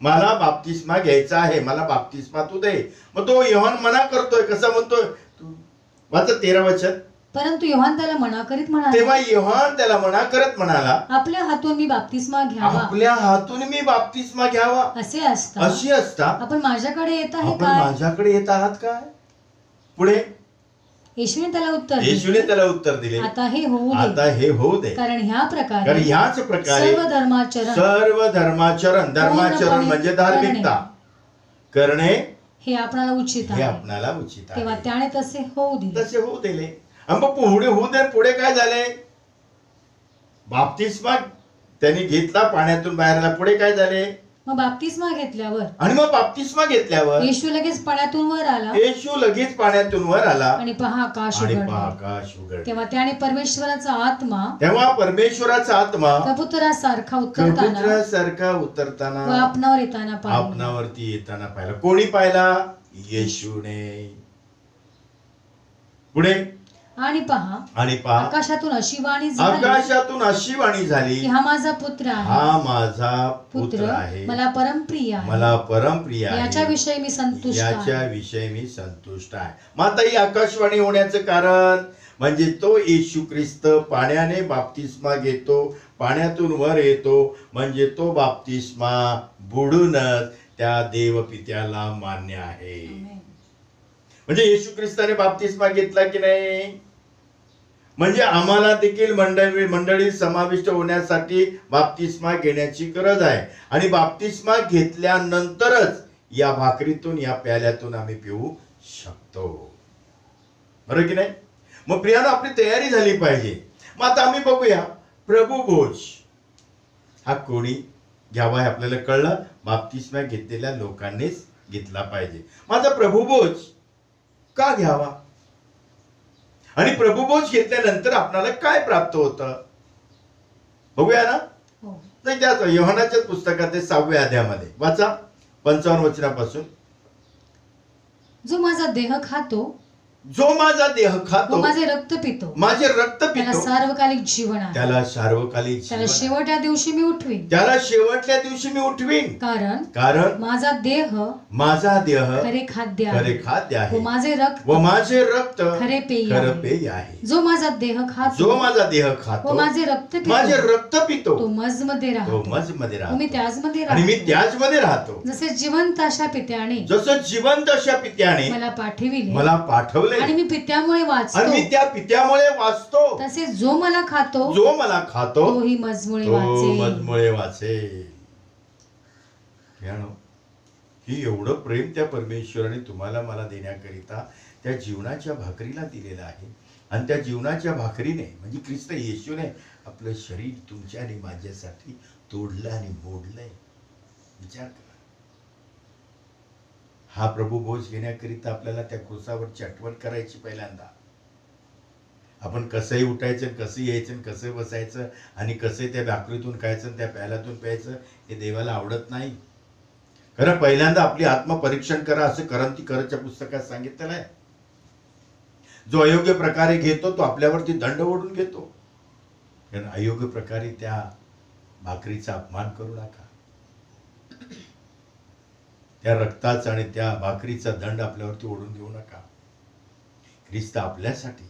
मला बाप्तिस्मा घ्यायचा आहे, मला बाप्तिस्मा तू दे. मग तो योहान मना करतोय. कसा म्हणतोय? वाचा 13 वचन. परंतु योहान त्याला मना करीत म्हणाला, तेव्हा योहान त्याला मना करत म्हणाला, आपल्या हातून मी बाप्तिस्मा घ्यावा असे असता आपण माझ्याकडे येत आहात काय? पुढे येशूने त्याला उत्तर दिले, आता हे होऊ दे. कारण ह्याच प्रकारे सर्व धर्माचरण म्हणजे धार्मिकता करणे हे आपणाला उचित आहे. तेव्हा त्याने तसे होऊ दिले. पुढे काय झाले? बाप्तिस्मा त्यांनी घेतला पाण्यातून बाहेर आला. पुढे काय झाले? मग बाप्तिस्मा घेतल्यावर आणि मग बाप्तिस्मा घेतल्यावर येशू लगेच पाण्यातून वर आला. येशू लगेच पाण्यातून वर आला आणि पहा आकाश उघडले. तेव्हा त्याने परमेश्वराचा आत्मा कबुतरासारखा उतरताना व आपणावरती येताना पाहिला. कोणी पाहिला? येशूने. पुढे आणि पहा आकाशातून अशी वाणी झाली की हा माझा पुत्र आहे, मला परमप्रिय आहे, याच्याविषयी मी संतुष्ट आहे. माता ही आकाशवाणी होण्याचं कारण म्हणजे तो येशू ख्रिस्त पाण्याने बाप्तिस्मा घेतो, पाण्यातून वर येतो, म्हणजे तो बाप्तिस्मा बुडूनच त्या देवपित्याला मान्य आहे. म्हणजे येशू ख्रिस्ताने बाप्तिस्मा घेतला की नाही? म्हणजे आम्हाला देखील मंडळी समाविष्ट होण्यासाठी बाप्तिस्मा घेण्याची गरज आहे. आणि बाप्तिस्मा घेतल्यानंतरच या भाकरीतून, या प्याल्यातून आम्ही पिऊ शकतो. बरोबर की नाही? मग प्रियानो, आपली तयारी झाली पाहिजे. मग आता आम्ही बघूया प्रभुभोज हा कोणी घ्यावा हे आपल्याला कळलं. बाप्तिस्मा घेतलेल्या लोकांनीच घेतला पाहिजे. माझा प्रभुभोज का घ्यावा आणि प्रभुभोज घेतल्यानंतर आपल्याला काय प्राप्त होतं बघूया ना. नाही त्याच योहानाच्या पुस्तकात 6व्या अध्यायामध्ये वाचा 55 वचनापासून. जो माझा देह खातो माझे रक्त पितो त्याला सार्वकालिक जीवन आहे. त्याला शेवटच्या दिवशी मी उठवीन. कारण माझा देह खरे खाद्य आहे व माझे रक्त खरे पेय आहे. जो माझा देह खातो व माझे रक्त पितो तो मजमध्ये राहतो, मी त्याचमध्ये राहतो. जसे जिवंत अशा पित्याने मला पाठविले आणि मी पित्यामुळे वाचतो, तसेच जो मला खातो तोही मजमुळे वाचेल. ही एवढं प्रेम त्या परमेश्वराने तुम्हाला मला देण्याकरिता त्या जीवनाच्या भाकरीला दिलेलं आहे. आणि त्या जीवनाच्या भाकरीने म्हणजे ख्रिस्त येशूने आपलं शरीर तुमच्या आणि माझ्यासाठी तोडलं आणि मोडलंय. विचार करा. हा प्रभुभोज घेण्याकरिता आपल्याला त्या क्रूसावरची आठवण करायची. पहिल्यांदा आपण कसंही उठायचं, कसं यायचं, कसं बसायचं आणि कसं त्या भाकरीतून खायचं, त्या प्याल्यातून प्यायचं हे देवाला आवडत नाही. खरं पहिल्यांदा आपली आत्मपरीक्षण करा असं करच्या पुस्तकात सांगितलेलं आहे. जो अयोग्य प्रकारे घेतो तो आपल्यावरती दंड ओढून घेतो. कारण अयोग्य प्रकारे त्या भाकरीचा अपमान करू नका. त्या रक्ताचा आणि त्या भाकरीचा दंड आपल्यावरती ओढून घेऊ नका. ख्रिस्त आपल्यासाठी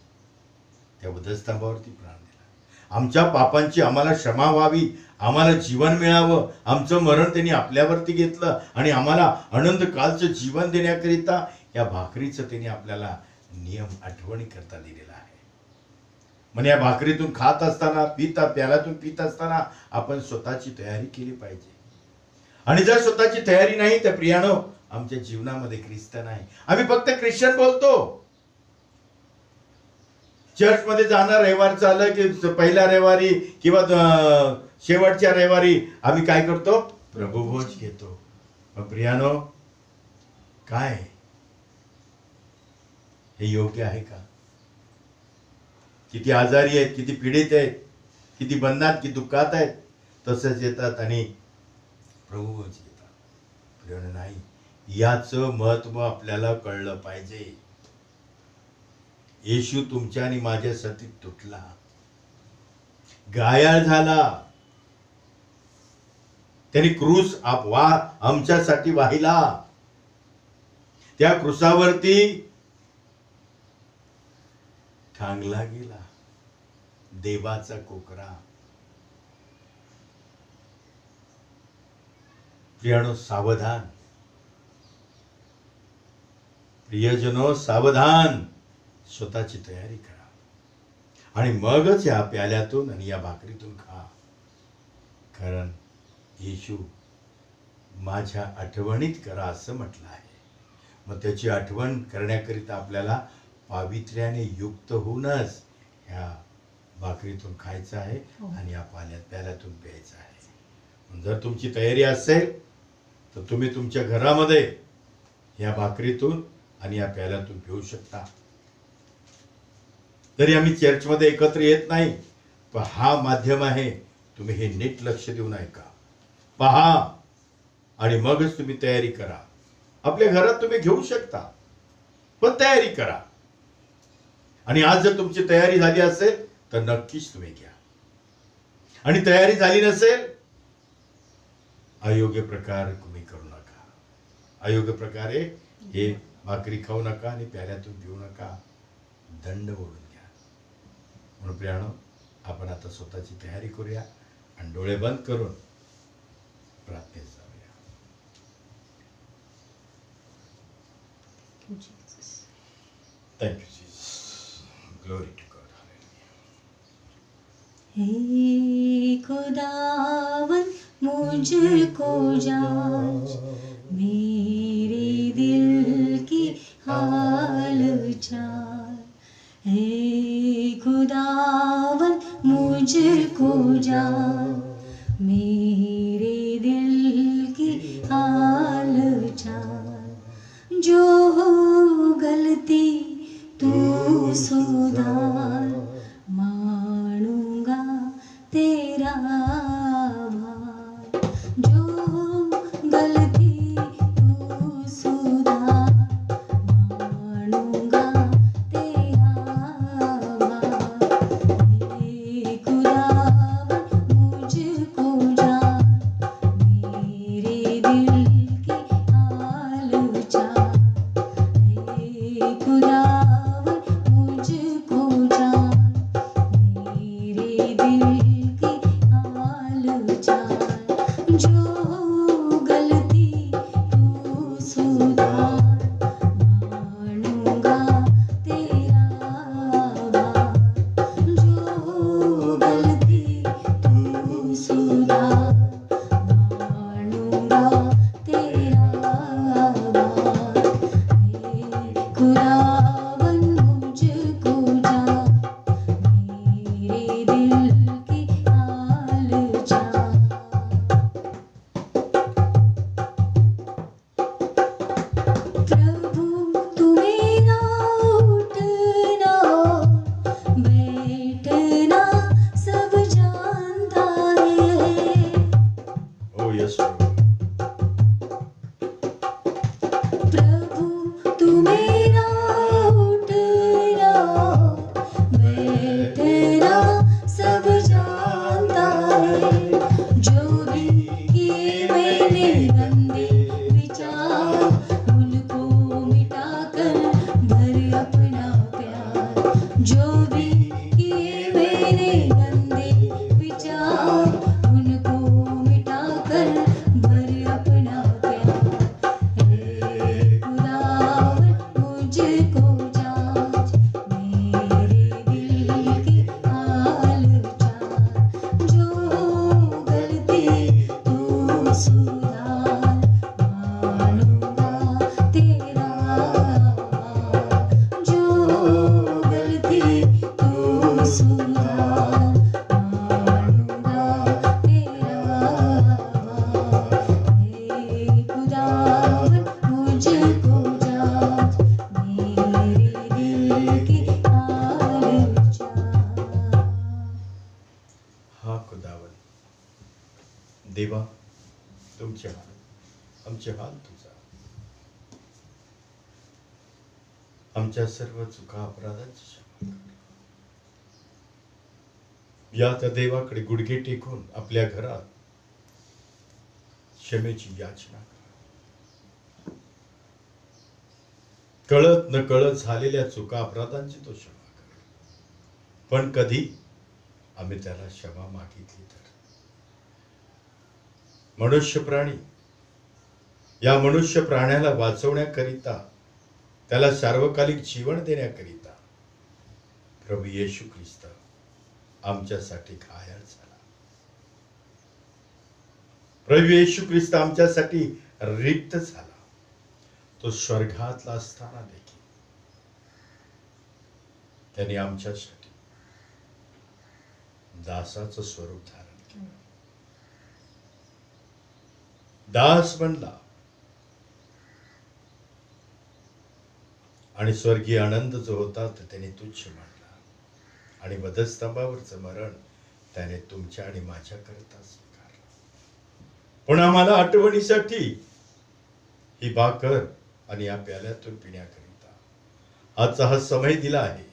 त्या वधस्तंभावरती प्राण दिला. आमच्या पापांची आम्हाला क्षमा व्हावी, आम्हाला जीवन मिळावं, आमचं मरण त्यांनी आपल्यावरती घेतलं आणि आम्हाला अनंत कालचं जीवन देण्याकरिता या भाकरीचं त्यांनी आपल्याला नियम आठवणी करता दिलेला आहे. म्हणजे या भाकरीतून खात असताना, प्याल्यातून पित असताना आपण स्वतःची तयारी केली पाहिजे. आणि जर स्वतःची तयारी नाही तर प्रियानो आमच्या जीवनामध्ये ख्रिस्त नाही. आम्ही फक्त ख्रिश्चन बोलतो. चर्च मध्ये जाणार रविवार चाललं की पहिल्या रविवारी किंवा शेवटच्या रविवारी आम्ही काय करतो? प्रभुभोज घेतो. प्रियानो काय हे योग्य आहे का? किती आजारी आहेत, किती पीडित आहेत, किती बंधनात, किती दुःखात आहेत, तसंच येतात आणि प्रभुभोज घेतात. प्रियानो नाही, याचं महत्व आपल्याला कळलं पाहिजे. येशू तुमच्या आणि माझ्यासाठी तुटला, घायाळ झाला, त्यांनी क्रूस आमच्यासाठी वाहिला. त्या क्रूसावरती टांगला गेला देवाचा कोकरा. प्रियानो सावधान, प्रियजनो सावधान, स्वतःची तयारी करा आणि मगच या प्याल्यातून आणि या भाकरीतून खा. कारण येशू माझ्या आठवणीत करा असं म्हटलं आहे. मग त्याची आठवण करण्याकरिता आपल्याला पावित्र्याने युक्त होऊनच ह्या भाकरीतून खायचं आहे आणि या प्याल्यातून प्यायचं आहे. जर तुमची तयारी असेल तर तुम्ही तुमच्या घरामध्ये या भाकरीतून आणि या प्याल्यातून घेऊ शकता. तरी आम्ही चर्चमध्ये एकत्र येत नाही, पण हा माध्यम आहे. तुम्ही हे नीट लक्ष देऊन ऐका, पहा आणि मगच तुम्ही तयारी करा. आपल्या घरात तुम्ही घेऊ शकता, पण तयारी करा. आणि आज जर तुमची तयारी झाली असेल तर नक्कीच तुम्ही घ्या. आणि तयारी झाली नसेल, अयोग्य प्रकार तुम्ही करू नका. अयोग्य प्रकारे हे भाकरी खाऊ नका आणि प्याल्यातून घेऊ नका. दंड ओढून घ्या. म्हणून प्रियानो, आपण आता स्वतःची तयारी करूया आणि डोळे बंद करून प्रार्थनेत जाऊया. Thank you Jesus. Glory to God. हे खुदावन मुझको जांच, मेरे दिल की हाल चाल. हे खुदावन मुझको जांच, मेरे दिल की हाल चाल. जो हो गलती तू सुधार, मानूंगा तेरा आभार. जो गलती तू सुधार, मानूंगा तेरा आभार. हे खुदावन मुझको जान, मेरे दिल की हाल चाल. हे खुदावन मुझको जान, मेरे दिल की हाल चाल. जो गलती तू सुधार, मानूंगा तेरा आभार. जो गलती तू सुधार, मानूंगा तेरा आभार. हे खुदावन मुझको जान, मेरे दिल की हाल चाल. प्रभु तू मेरा उठना बैठना सब जानता है. Oh yes, प्रभु तू मेरा उठना बैठना सब जानता है. जो भी किए मैंने गंदे विचार, उनको मिटाकर भर अपना प्यार. जो भी किए मैंने गंदे विचार, उनको मिटाकर भर अपना प्यार. हे खुदावन मुझको जांच, मेरे दिल की हाल चाल. जो गलती तू सुधार, मानूंगा तेरा आभार. जो गलती तू सुधार, मानूंगा तेरा आभार. हे खुदावन मुझको जांच, मेरे दिल की हाल चाल. हा खुदावन, देवा, तुमचे हाल, आमचे हाल तुझा. आमच्या सर्व चुका अपराधांची क्षमा कर. या त्या देवाकडे गुडघे टेकून आपल्या घरात क्षमेची याचना करा. कळत न कळत झालेल्या चुका अपराधांची तो क्षमा कर. पण कधी आम्ही त्याला क्षमा मागितली तर मनुष्य प्राणी, या मनुष्य प्राण्याला वाचवण्याकरिता, त्याला सार्वकालिक जीवन देण्याकरिता प्रभू येशू ख्रिस्त आमच्यासाठी घायल झाला. प्रभू येशू ख्रिस्त आमच्यासाठी रिक्त झाला. तो स्वर्गातला असताना देखील त्याने आमच्यासाठी दासाचं स्वरूप धारण केलं. दास बनला आणि स्वर्गीय आनंद जो होता तो त्याने तुच्छ मानला आणि वधस्तंभावरचं मरण त्याने तुमच्या आणि माझ्या करता स्वीकारलं. पण आम्हाला आठवणीसाठी ही भाकर आणि या प्याल्यातून पिण्याकरिता आजचा हा समय दिला आहे.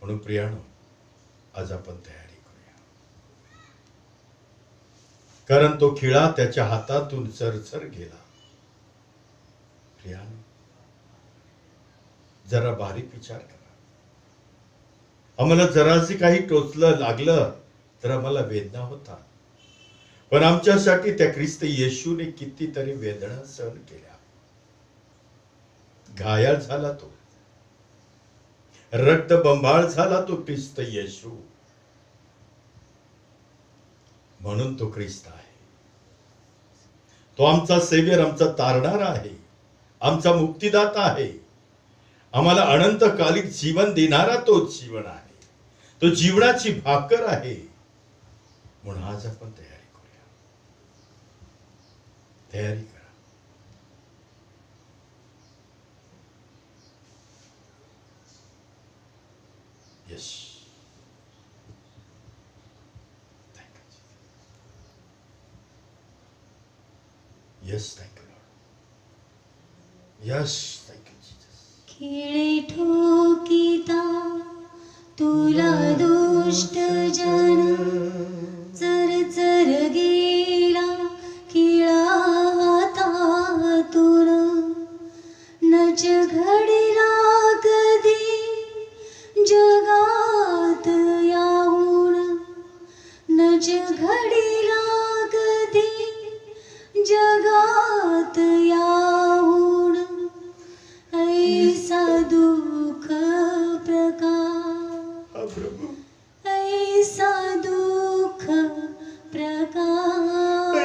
म्हणून प्रियानो, आज आपण तयारी करूया, कारण तो खिळा त्याच्या हातातून सरसर गेला. प्रियानो, जरा बारीक विचार करा. आम्हाला जरासे काही टोचलं लागलं तर आम्हाला वेदना होता, पण आमच्यासाठी त्या ख्रिस्त येशूने कितीतरी वेदना सहन केल्या. घायाळ झाला तो, रक्तबंबाळ झाला तो ख्रिस्त येशू. म्हणून तो ख्रिस्त आहे. तो आमचा सेव्हियर, आमचा तारणारा आहे, आमचा मुक्तिदाता आहे. आम्हाला अनंतकालिक जीवन देणारा तोच जीवन आहे. तो जीवनाची भाकर आहे. म्हणून आज आपण तयारी करूया. तयारी करा. Yes. Thank you, Jesus. Yes, thank you, Lord. Yes, thank you, Jesus. खिळे ठोकिता तुला दुष्ट जन, चर गेला खिळा हातातून. नच घडला कधी जगात याहून, नच घडला कधी जगात याहून. ऐसा दुःख प्रकार, ऐसा दुःख प्रकार,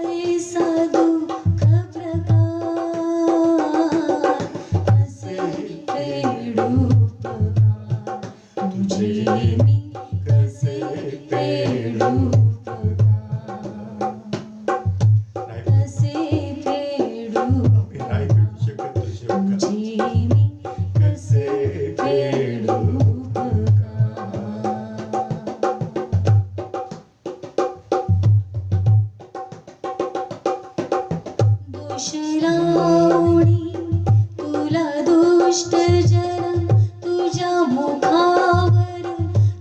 ऐसा दुःख प्रकार. कसे फेडू पगार तुझे मी, कसे फेडू पगार, कसे फेडू तुझे मी, कसे फेडू पगार. दोष लावणी तुला दुष्ट जन, तुझ्या मुखावर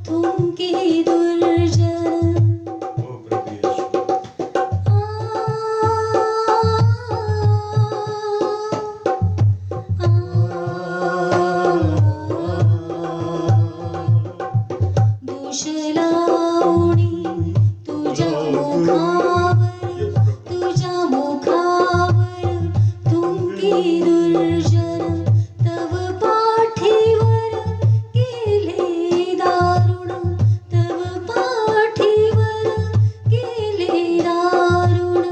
थुंकी दुर्जन. Oh, प्रभु येशू. दोष लावणी तुझ्या मुखावर, तुझ्या मुखावर थुंकी दुर्जन. तव पाठीवर केले दारुण, तव पाठीवर केले दारुण.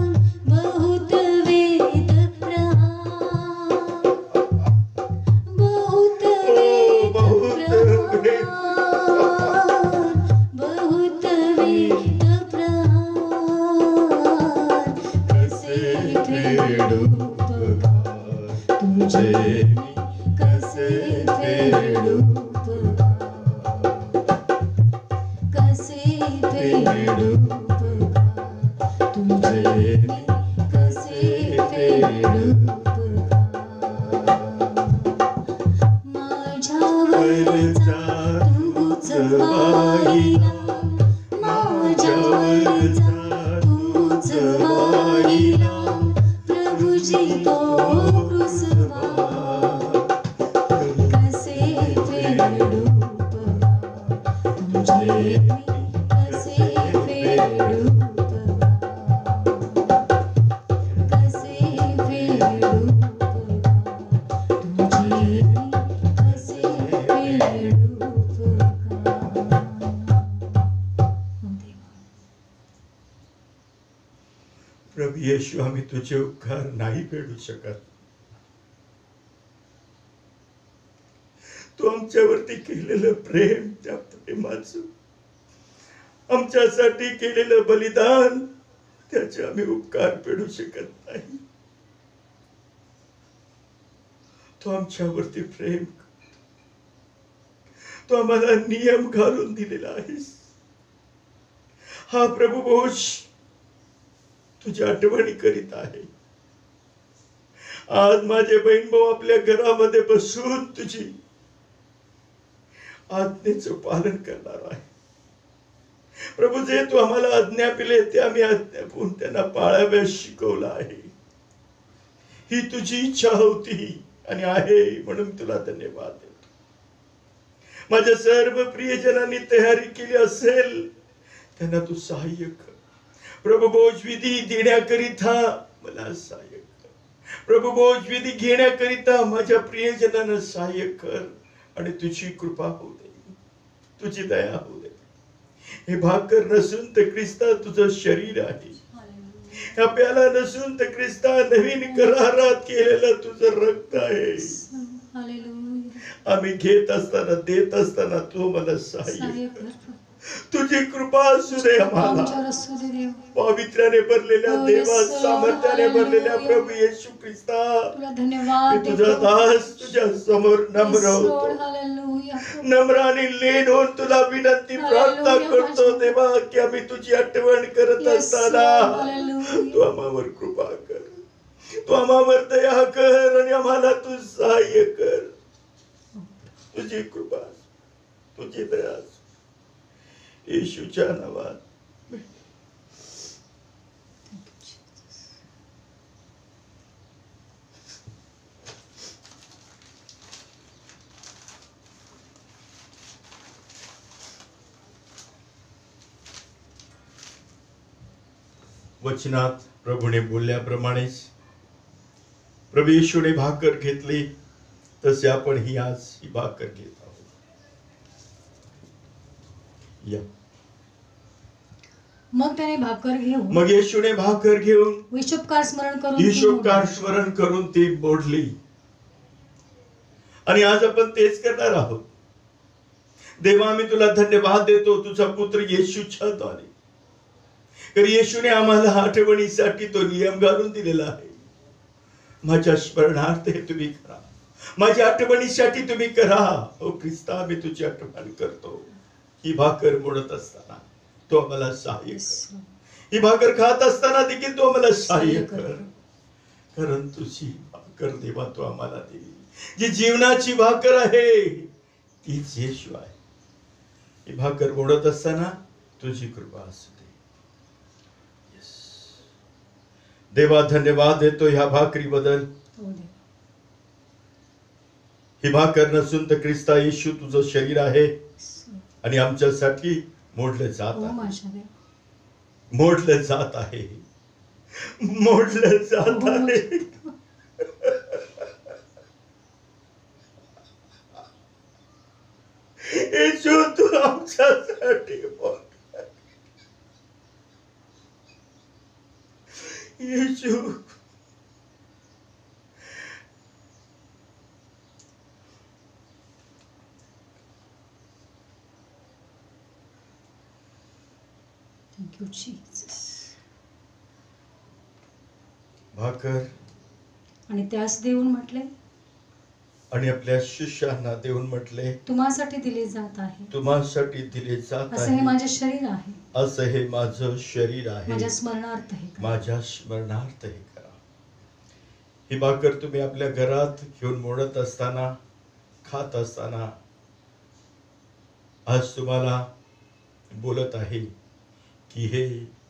बहुत वेद प्रहार, बहुत वेद प्रहार, बहुत वेद प्रहार. कसे फेडू पगार तुझे मी, कसे फेडू पगार, कसे फेडू पगार तुझे मी, कसे फेडू पगार. माझ्यावरचा तूच वाहिला, माझ्यावरचा तूच वाहिला. प्रभुजी तो क्रूसवा, कसे फेडू पगार तुझे मी, कसे फेडू पगार, कसे फेडू पगार तुझे मी, कसे फेडू पगार. प्रभु येशू, आम्ही तुझे उपकार नाही फेडू शकत. तू आमच्यावरती केलेलं प्रेम, त्या प्रेमाचं आमच्यासाठी केलेलं बलिदान, त्याचे आम्ही उपकार फेडू शकत नाही. तो आमच्यावरती प्रेम करतो. तो आम्हाला नियम घालून दिलेला आहेस. हा प्रभू बोज तुझ्या आठवणी करीत आहे. आज माझे बहीण भाऊ आपल्या घरामध्ये बसून तुझी आज्ञेचं पालन करणार आहे. प्रभू, जे तू आम्हाला आज्ञा दिले ते आम्ही आज्ञा पाहून त्यांना पाळाव्यास शिकवलं आहे. ही तुझी इच्छा होती आणि आहे, म्हणून तुला धन्यवाद देतो. माझ्या सर्व प्रियजनांनी तयारी केली असेल त्यांना तू सहाय्य कर. प्रभू, भोजविधी देण्याकरिता मला सहाय्य कर. प्रभू, भोजविधी घेण्याकरिता माझ्या प्रियजनांना सहाय्य कर आणि तुझी कृपा होऊ दे, तुझी दया होऊ दे. हे भाकर नसून तर ख्रिस्ता तुझं शरीर आहे. हा प्याला नसून तर ख्रिस्ता नवीन करारात केलेलं तुझं रक्त आहे. आम्ही घेत असताना देत असताना तू मला सहाय्य कर. तुझी कृपा असू दे आम्हाला. पवित्राने भरलेल्या देवा, सामर्थ्याने भरलेल्या प्रभू येशू ख्रिस्ता, धन्यवाद. तुझा दास तुझ्या समोर नम्र होतो. नम्राने लीन होऊन तुला विनंती प्रार्थना करतो देवा की आम्ही तुझी आठवण करत असताना तू आम्हावर कृपा कर, तू आम्हावर दया कर आणि आम्हाला तू सहाय्य कर. तुझी कृपा, तुझी दया येशूच्या नावात. वचनात प्रभूने बोलल्याप्रमाणेच प्रभू येशूने भाकर घेतली, तसे आपण ही आज ही भाकर घेत आहोत. मग त्याने भाकर घेऊन, मग येशूने भाकर घेऊन ईशोपकार स्मरण करून ती मोडली. आणि आज आपण तेच करणार आहोत. देवा, आम्ही तुला धन्यवाद देतो तुझा पुत्र येशूच्या द्वारे. तर येशूने आम्हाला आठवणीसाठी तो नियम घालून दिलेला आहे. माझ्या स्मरणार्थ हे तुम्ही करा, माझ्या आठवणीसाठी तुम्ही करा. ओ ख्रिस्ता, मी तुझी आठवण करतो. ही भाकर मोडत असताना तो आम्हाला सहाय्य कर. ही भाकर खात असताना देखील तो आम्हाला सहाय्य कर. कारण तुझी भाकर देवा तो आम्हाला दिली, जी जीवनाची भाकर आहे तीच येशू आहे. ही भाकर मोडत असताना तुझी कृपा असू दे. देवा, धन्यवाद देतो ह्या भाकरी बद्दल. ही भाकर नसून तर ख्रिस्ता येशू तुझं शरीर आहे आणि आमच्यासाठी मोडलं जात आहे, मोडलं जात आहे, मोडलं जात आहे. येशू तू आमच्यासाठी मोड. येशू, Thank you, Jesus. भाकर आणि त्यास देऊन म्हटले, आणि आपल्या शिष्यांना देऊन म्हटले, तुम्हासाठी दिले जात आहे, तुम्हासाठी दिले जात असं हे माझे शरीर आहे, असं हे माझं शरीर आहे, माझ्या स्मरणार्थ हे करा. माझ्या स्मरणार्थ हे करा. ही भाकर तुम्ही आपल्या घरात घेऊन मोडत असताना, खात असताना आज तुम्हाला बोलत आहे की हे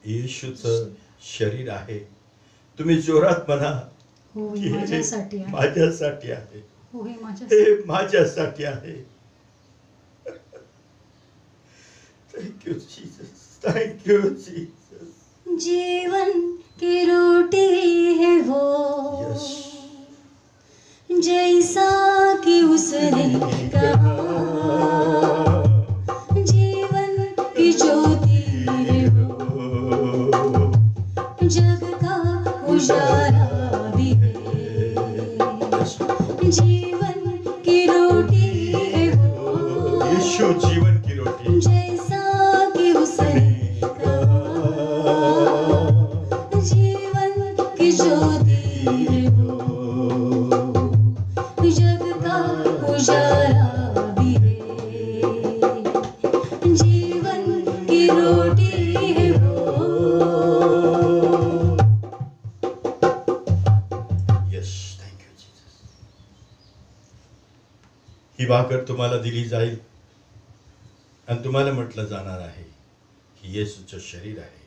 येशूचं शरीर आहे. तुम्ही जोरात म्हणा, हो हे माझ्यासाठी आहे, माझ्यासाठी आहे, हो हे माझ्यासाठी आहे. Thank you Jesus, thank you Jesus. जीवन की रोटी है वो, जैसा कि उसने कहा, जीवन की ज्योति है वो, जग का उजाला भी है, जीवन की रोटी है वो, यीशु जीवन की रोटी, जैसा कि उसने कहा, उजाला भी है, जीवन की रोटी है वो। Yes, thank you Jesus. ही भाकर तुम्हाला दिली जाईल आणि तुम्हाला म्हटलं जाणार आहे की येशूचं शरीर आहे.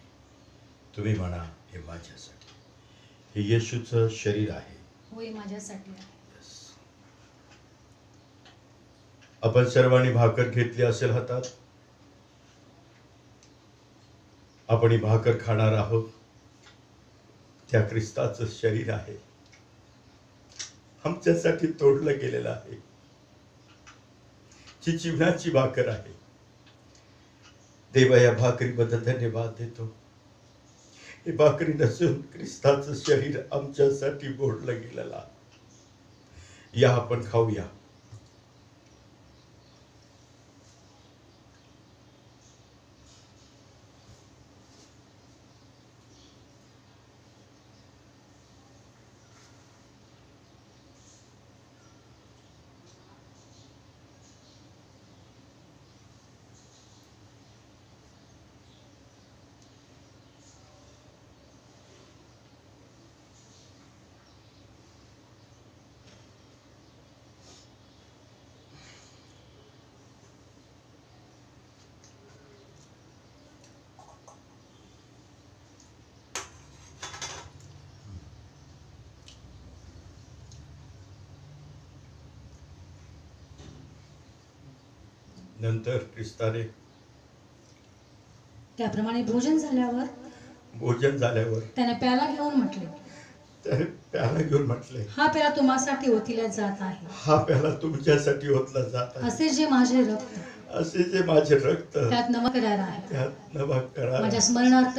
तुम्ही म्हणा हे माझ्यासाठी. हे येशूचं शरीर आहे. होय माझ्यासाठी आहे. आपण सर्वांनी भाकर घेतली असेल हातात. आपण ही भाकर खाणार आहोत. त्या ख्रिस्ताचं शरीर आहे, आमच्यासाठी तोडलं गेलेलं आहे. जी जीवनाची भाकर आहे. देवा या भाकरीबद्दल धन्यवाद देतो. ही भाकरी नसून ख्रिस्ताचं शरीर आमच्यासाठी बोडलं गेलेलं आहे. या आपण खाऊया. नंतर ख्रिस्ताने त्याप्रमाणे भोजन झाल्यावर त्याने प्याला घेऊन म्हटले, हा प्याला तुम्हासाठी ओतला जात आहे. हा प्याला तुमच्यासाठी ओतला जात आहे. असे जे माझे रक्त त्यात नवा करार आहे. माझ्या स्मरणार्थ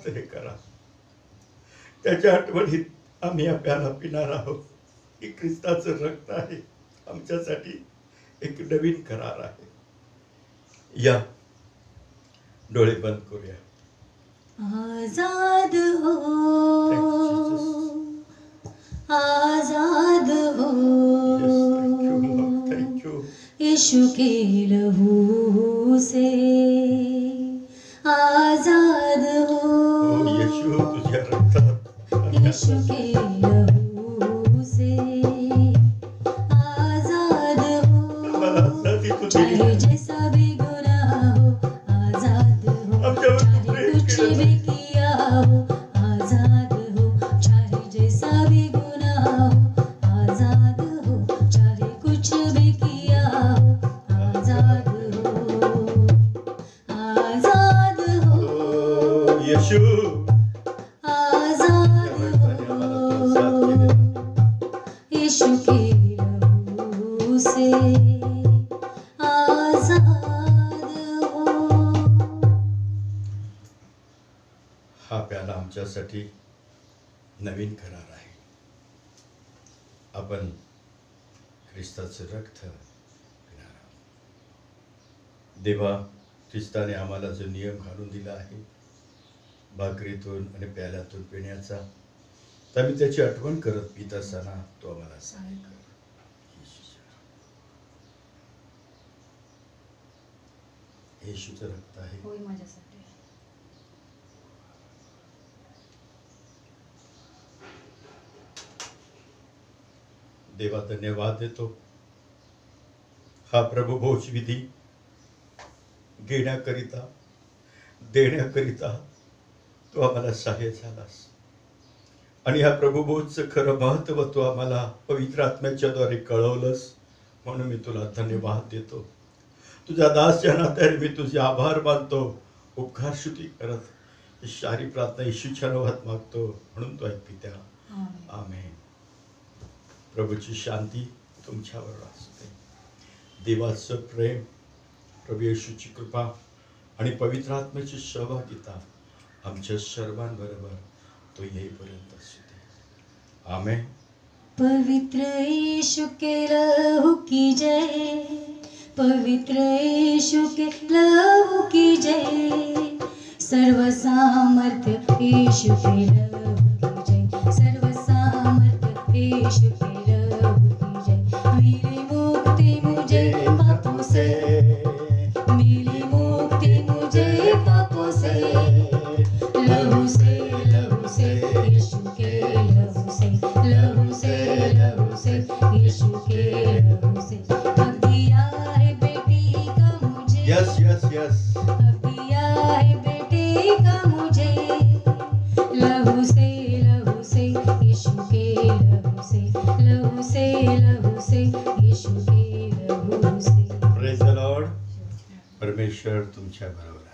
हे करा. त्याच्या आठवणीत आम्ही या प्याला पिणार आहोत. ही ख्रिस्ताचं रक्त आहे, आमच्यासाठी एक नवीन करार आहे. या डोळे बंद करूया. आजाद हो, आजाद हो, यीशु के लहू से आजाद हो. यीशु तुझ्या रक्तात, यीशु के लहू से चाहे जैसा भी गुनाह हो आजाद हो, चाहे कुछ भी किया हो आजाद हो, चाहे जैसा भी गुनाह हो आजाद हो, चाहे कुछ भी किया हो आजाद हो, आजाद हो यीशु, आजाद हो, यीशु के लहू से आमच्यासाठी नवीन करार आहे. आपण ख्रिस्ताचं रक्त पिणार आहोत. देवा, ख्रिस्ताने आम्हाला जो नियम घालून दिला आहे भाकरीतून आणि प्याल्यातून पिण्याचा, तर मी त्याची आठवण करत पित असताना तो आम्हाला सहाय्य कर. येशूचं रक्त आहे. होय माझ्यासाठी. देवा धन्यवाद देतो. हा प्रभू भोज विधी घेण्याकरिता देण्याकरिता तो आम्हाला सहाय्य झालास आणि ह्या प्रभू भोजचं खरं महत्त्व तो आम्हाला पवित्र आत्म्याच्या द्वारे कळवलंस, म्हणून मी तुला धन्यवाद देतो. तुझ्या दासच्या नात्याने मी तुझे आभार मानतो. उपकार स्तुती करत शारी प्रार्थना येशूच्या नावात मागतो, म्हणून तो ऐक पित्या. आमेन. प्रभूची शांती तुमच्यावर असते. देवाचं प्रेम, प्रभू येशूची कृपा आणि पवित्र आत्म्याची सहभागिता आमच्या सर्वांबरोबर तो येईपर्यंत असते. आमेन. पवित्र येशू के लहू की जय, पवित्र येशू के लहू की जय, सर्व सामर्थ्य येशू के लहू की जय, सर्व सामर्थ्य येशू के लहू की जय. के लहू से हक दिया है बेटी का मुझे, यस यस यस, हक दिया है बेटी का मुझे, लहू से यीशु के लहू से, लहू से यीशु के लहू से. Praise the Lord. परमेश्वर तुमच्या बरोबर आहे.